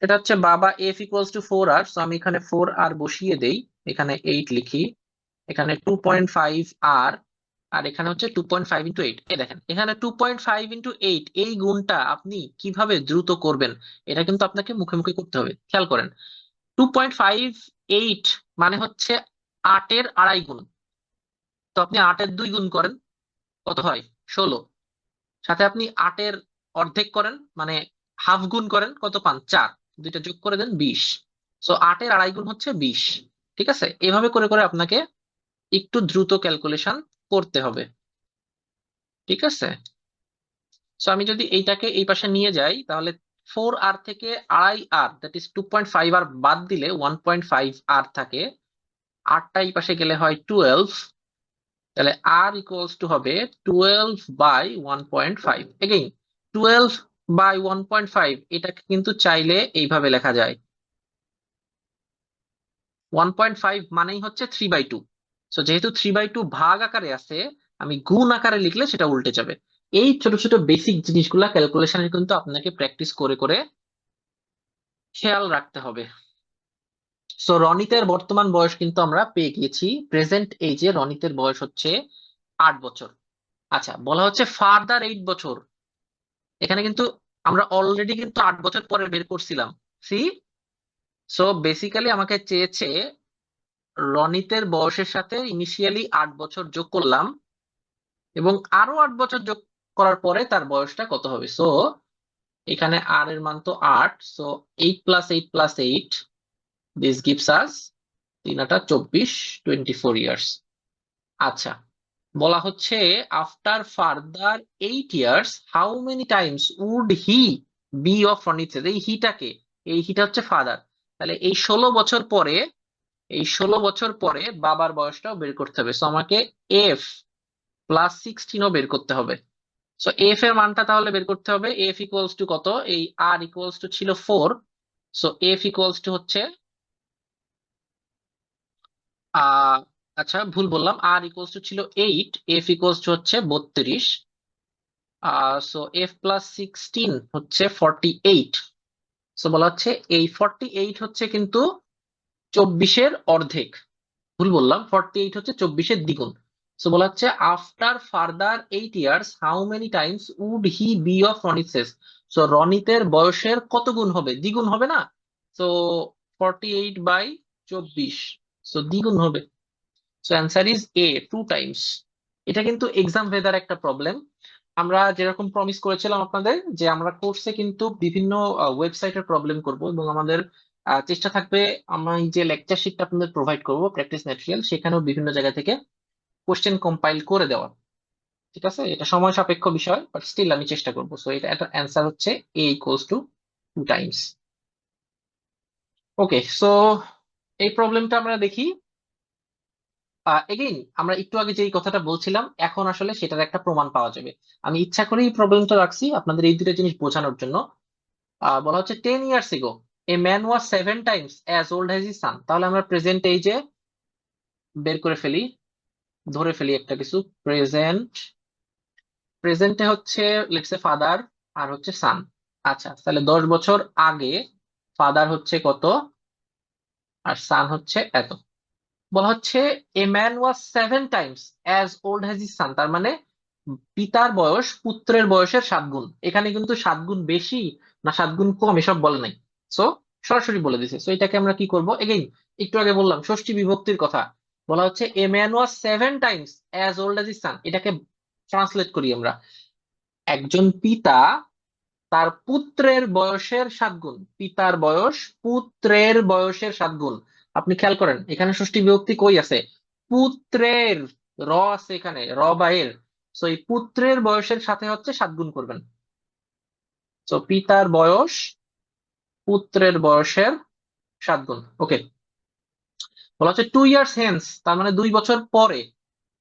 Speaker 1: এটা হচ্ছে বাবা f = 4 আর, তো আমি এখানে 4 আর বসিয়ে দেই, এখানে 8 লিখি, এখানে 2.5 আর, আর এখানে হচ্ছে 2.5 × 8। দেখেন এখানে 2.5 × 8, এই গুণটা আপনি কিভাবে দ্রুত করবেন এটা কিন্তু আপনাকে মুখে মুখে করতে হবে। খেয়াল করেন, 2.58 মানে হচ্ছে 8 এর 2.5 গুণ। তো আপনি 8 এর 2 গুণ করেন, কত হয়? 16। সাথে আপনি 8 এর অর্ধেক করেন, মানে হাফ গুণ করেন, কত পান? 4। দুইটা যোগ করে দেন, 20। সো 8 এর 2.5 গুণ হচ্ছে 20। ঠিক আছে, এভাবে করে করে আপনাকে একটু দ্রুত ক্যালকুলেশন করতে হবে। ঠিক আছে। সো আমি যদি এইটাকে এই পাশে নিয়ে যাই, তাহলে 4 আর থেকে 2.5 আর, দ্যাট ইজ 2.5 আর বাদ দিলে 1.5 আর থাকে। 8টা এই পাশে গেলে হয় 12। তাহলে r = হবে 12/1.5। এগেইন 12/1.5, এটাকে কিন্তু চাইলে এইভাবে লেখা যায়, 1.5 মানেই হচ্ছে 3/2। সো যেহেতু 3/2 ভাগ আকারে আছে, আমি গুণ আকারে লিখলে সেটা উল্টে যাবে। এই ছোট ছোট বেসিক জিনিসগুলা ক্যালকুলেশনে কিন্তু আপনাকে প্র্যাকটিস করে করে খেয়াল রাখতে হবে। সো রনিতের বর্তমান বয়স কিন্তু আমরা পেয়ে গিয়েছি, প্রেজেন্ট এজে রনিতের বয়স হচ্ছে 8 বছর। আচ্ছা, বলা হচ্ছে ফার্দার 8 বছর। এখানে কিন্তু আমরা অলরেডি কিন্তু 8 বছর পরে বের করছিলাম। সি, সো বেসিক্যালি আমাকে চেয়েছে রনিতের বয়সের সাথে ইনিশিয়ালি 8 বছর যোগ করলাম, এবং আরো 8 বছর যোগ করার পরে তার বয়সটা কত হবে। সো এখানে আর এর মান তো 8, so 8 + 8 + 8, this gives us 3 × 8 = 24, 24 years. আচ্ছা, বলা হচ্ছে after further 8 years how many times would he be of Ronit. এই হিটাকে, এই হিটা হচ্ছে ফাদার, তাহলে এই 16 বছর পরে, এই 16 বছর পরে বাবার বয়সটাও বের করতে হবে। সো আমাকে f + 16ও বের করতে হবে। সো এফ এর মানটা তাহলে বের করতে হবে। f = কত? এই r ছিল 4। সো f আহ আচ্ছা, ভুল বললাম, r ছিল 8, f হচ্ছে 32। সো f + 16 হচ্ছে 48। সো বলা হচ্ছে এই 48 হচ্ছে কিন্তু 24-এর অর্ধেক। ভুল বললাম, 48 হচ্ছে 24-এর দ্বিগুণ। সো বলা হচ্ছে after further 8 years how many times would he be of Ronit's. So রনিতের বয়সের কত গুণ হবে? দ্বিগুণ হবে না? সো 48/24, সো দ্বিগুণ হবে। So answer is a, 2 Times. এটা কিন্তু এক্সাম ভেদার একটা প্রবলেম। আমরা যেরকম প্রমিস করেছিলাম আপনাদের, যে আমরা কোর্সে কিন্তু বিভিন্ন ওয়েবসাইটের প্রবলেম করব, এবং আমাদের চেষ্টা থাকবে আমরা এই যে লেকচার শিটটা আপনাদের প্রোভাইড করব, প্র্যাকটিস ম্যাটেরিয়াল, সেখানেও বিভিন্ন জায়গা থেকে কোশ্চেন কম্পাইল করে দেওয়া। ঠিক আছে, এটা সময় সাপেক্ষ বিষয়, বাট স্টিল আমি চেষ্টা করবো। সো এটা অ্যান্সার হচ্ছে a = 2 টাইমস। ওকে, সো এই প্রবলেমটা আমরা দেখি। এগেইন আমরা একটু আগে যেই কথাটা বলছিলাম, এখন আসলে সেটার একটা প্রমাণ পাওয়া যাবে। আমি ইচ্ছা করে এই প্রবলেমটা রাখছি আপনাদের এই দুটো জিনিস বোঝানোর জন্য। বলা হচ্ছে 10 years ago a man was 7 times as old as his son. তাহলে আমরা প্রেজেন্ট এইজে বের করে ফেলি, ধরে ফেলি একটা কিছু। প্রেজেন্ট, প্রেজেন্টে হচ্ছে লেটস সে ফাদার আর হচ্ছে সান। আচ্ছা, তাহলে 10 বছর আগে ফাদার হচ্ছে কত আর সান হচ্ছে এত। বলা হচ্ছে a man was 7 times as old has his son, তার মানে পিতার বয়স পুত্রের বয়সের 7 গুণ। এখানে কিন্তু 7 গুণ বেশি না 7 গুণ কম এসব বলে নাই, সো সরাসরি বলে দিছে। সো এটাকে আমরা কি করব, এগেইন একটু আগে বললাম ষষ্ঠী বিভক্তির কথা। বলা হচ্ছে a man was 7 times as old has his son, এটাকে ট্রান্সলেট করি আমরা, একজন পিতা তার পুত্রের বয়সের 7 গুণ। পিতার বয়স পুত্রের বয়সের 7 গুণ। আপনি খেয়াল করেন এখানে ষষ্ঠী বিভক্তি কই আছে, পুত্রের, র আছে এখানে, র বা এর। তো এই পুত্রের বয়সের সাথে হচ্ছে 7 গুণ করবেন। তো পিতার বয়স পুত্রের বয়সের 7 গুণ। ওকে, বলা হচ্ছে 2 years hence, তার মানে 2 বছর পরে,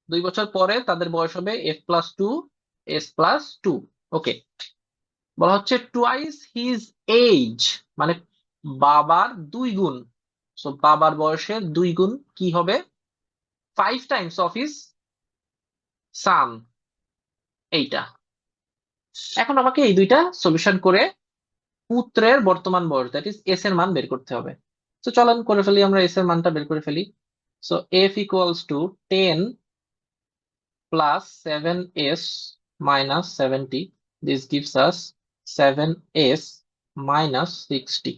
Speaker 1: 2 বছর পরে তাদের বয়স হবে f+2 s+2। ওকে, বলা হচ্ছে টুয়াইস হিজ এইজ, মানে বাবার 2 গুণ। সো বাবার বয়সের 2 গুণ কি হবে, 5 times অফ হিজ সান, এইটা। এখন আমাকে এই দুইটা সলিউশন করে পুত্রের বর্তমান বয়স দ্যাট ইজ এস এর মান বের করতে হবে। তো চলেন করে ফেলি, আমরা এস এর মানটা বের করে ফেলি। So F equals to 10 + 7s - 70, this gives us 7s - 60।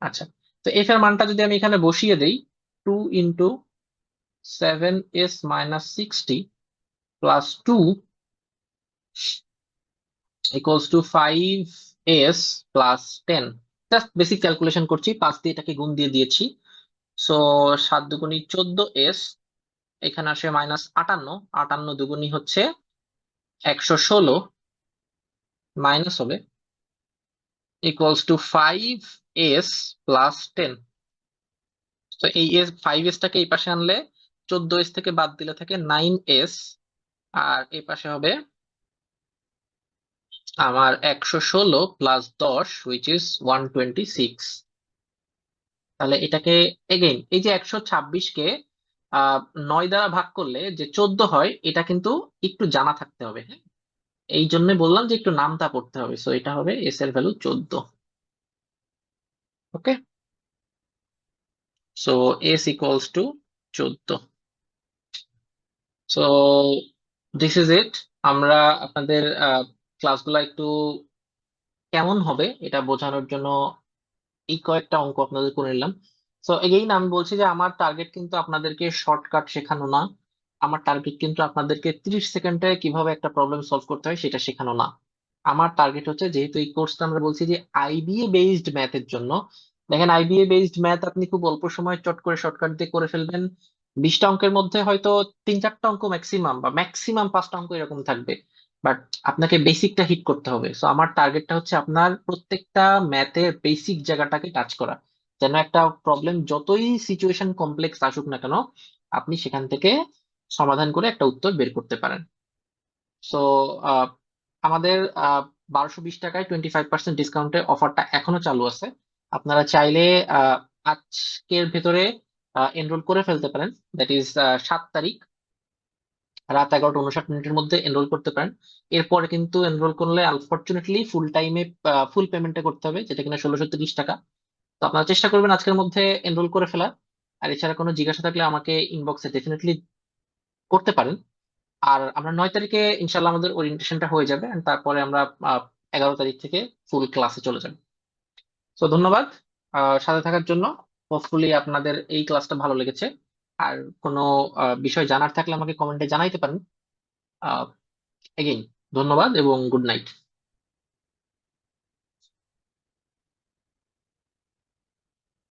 Speaker 1: আচ্ছা, তো এফ এর মানটা যদি আমি এখানে বসিয়ে দেই, 2 × 7s - 60 + 2 = 5s + 10। Just basic calculation করছি, 5 দিয়ে এটাকে গুণ দিয়ে দিয়েছি। সো 7 × 2 = 14s, এখানে আসে -58, 58 হচ্ছে 116, মাইনাস হবে =5s + 10। তো এই এস 5s টাকে এই পাশে আনলে, 14s থেকে বাদ দিলে থাকে 9s, আর এই পাশে হবে আমার 116 + 10 which is 126। তাহলে এটাকে এগেইন এই যে 126-কে 9 দ্বারা ভাগ করলে যে 14 হয়, এটা কিন্তু একটু জানা থাকতে হবে, হ্যাঁ। এই জন্য বললাম যে একটু নামতা পড়তে হবে। সো এটা হবে এস এর value 14। Okay, so s = 14। So this is it. আমরা আপনাদের ক্লাসগুলো একটু কেমন হবে এটা বোঝানোর জন্য এই কয়েকটা অঙ্ক আপনাদের করে নিলাম। তো এগেইন আমি বলছি যে আমার টার্গেট কিন্তু আপনাদেরকে শর্টকাট শেখানো না। আমার টার্গেট কিন্তু আপনাদেরকে 30 সেকেন্ডে কিভাবে একটা প্রবলেম সলভ করতে হয় সেটা শেখানো না। আমার টার্গেট হচ্ছে, যেহেতু এই কোর্সটা আমরা বলছি যে আইবিএ বেসড ম্যাথের জন্য, দেখেন আইবিএ বেসড ম্যাথ আপনি খুব অল্প সময় চট করে শর্টকাট দিয়ে করে ফেলবেন। 20টা অঙ্কের মধ্যে হয়তো 3-4টা অঙ্ক ম্যাক্সিমাম, বা ম্যাক্সিমাম 5টা অঙ্ক এরকম থাকবে। বাট আপনাকে বেসিকটা হিট করতে হবে। সো আমার টার্গেটটা হচ্ছে আপনার প্রত্যেকটা ম্যাথের বেসিক জায়গাটাকে টাচ করা, যেন একটা প্রবলেম যতই সিচুয়েশন কমপ্লেক্স আসুক না কেন, আপনি সেখান থেকে সমাধান করে একটা উত্তর বের করতে পারেন। সো আমাদের 1220 টাকায় 25% ডিসকাউন্টের অফারটা এখনো চালু আছে। আপনারা চাইলে আজকের ভেতরে এনরোল করে ফেলতে পারেন, দ্যাট ইজ 7 তারিখ রাত 11টা 59 মিনিটের মধ্যে এনরোল করতে পারেন। এরপরে কিন্তু এনরোল করলে আনফরচুনেটলি ফুল টাইমে ফুল পেমেন্টটা করতে হবে, যেটা কিনা 1630 টাকা। তো আপনারা চেষ্টা করবেন আজকের মধ্যে এনরোল করে ফেলার। আর এছাড়া কোনো জিজ্ঞাসা থাকলে আমাকে ইনবক্সে ডেফিনেটলি করতে পারেন। আর আমরা 9 তারিখে ইনশাল্লাহ আমাদের ওরিয়েন্টেশনটা হয়ে যাবে, and তারপরে আমরা 11 তারিখ থেকে ফুল ক্লাসে চলে যাব। তো ধন্যবাদ সাথে থাকার জন্য। হোপফুলি আপনাদের এই ক্লাসটা ভালো লেগেছে। আর কোনো বিষয় জানার থাকলে আমাকে কমেন্টে জানাইতে পারেন। এগেইন ধন্যবাদ এবং গুড নাইট।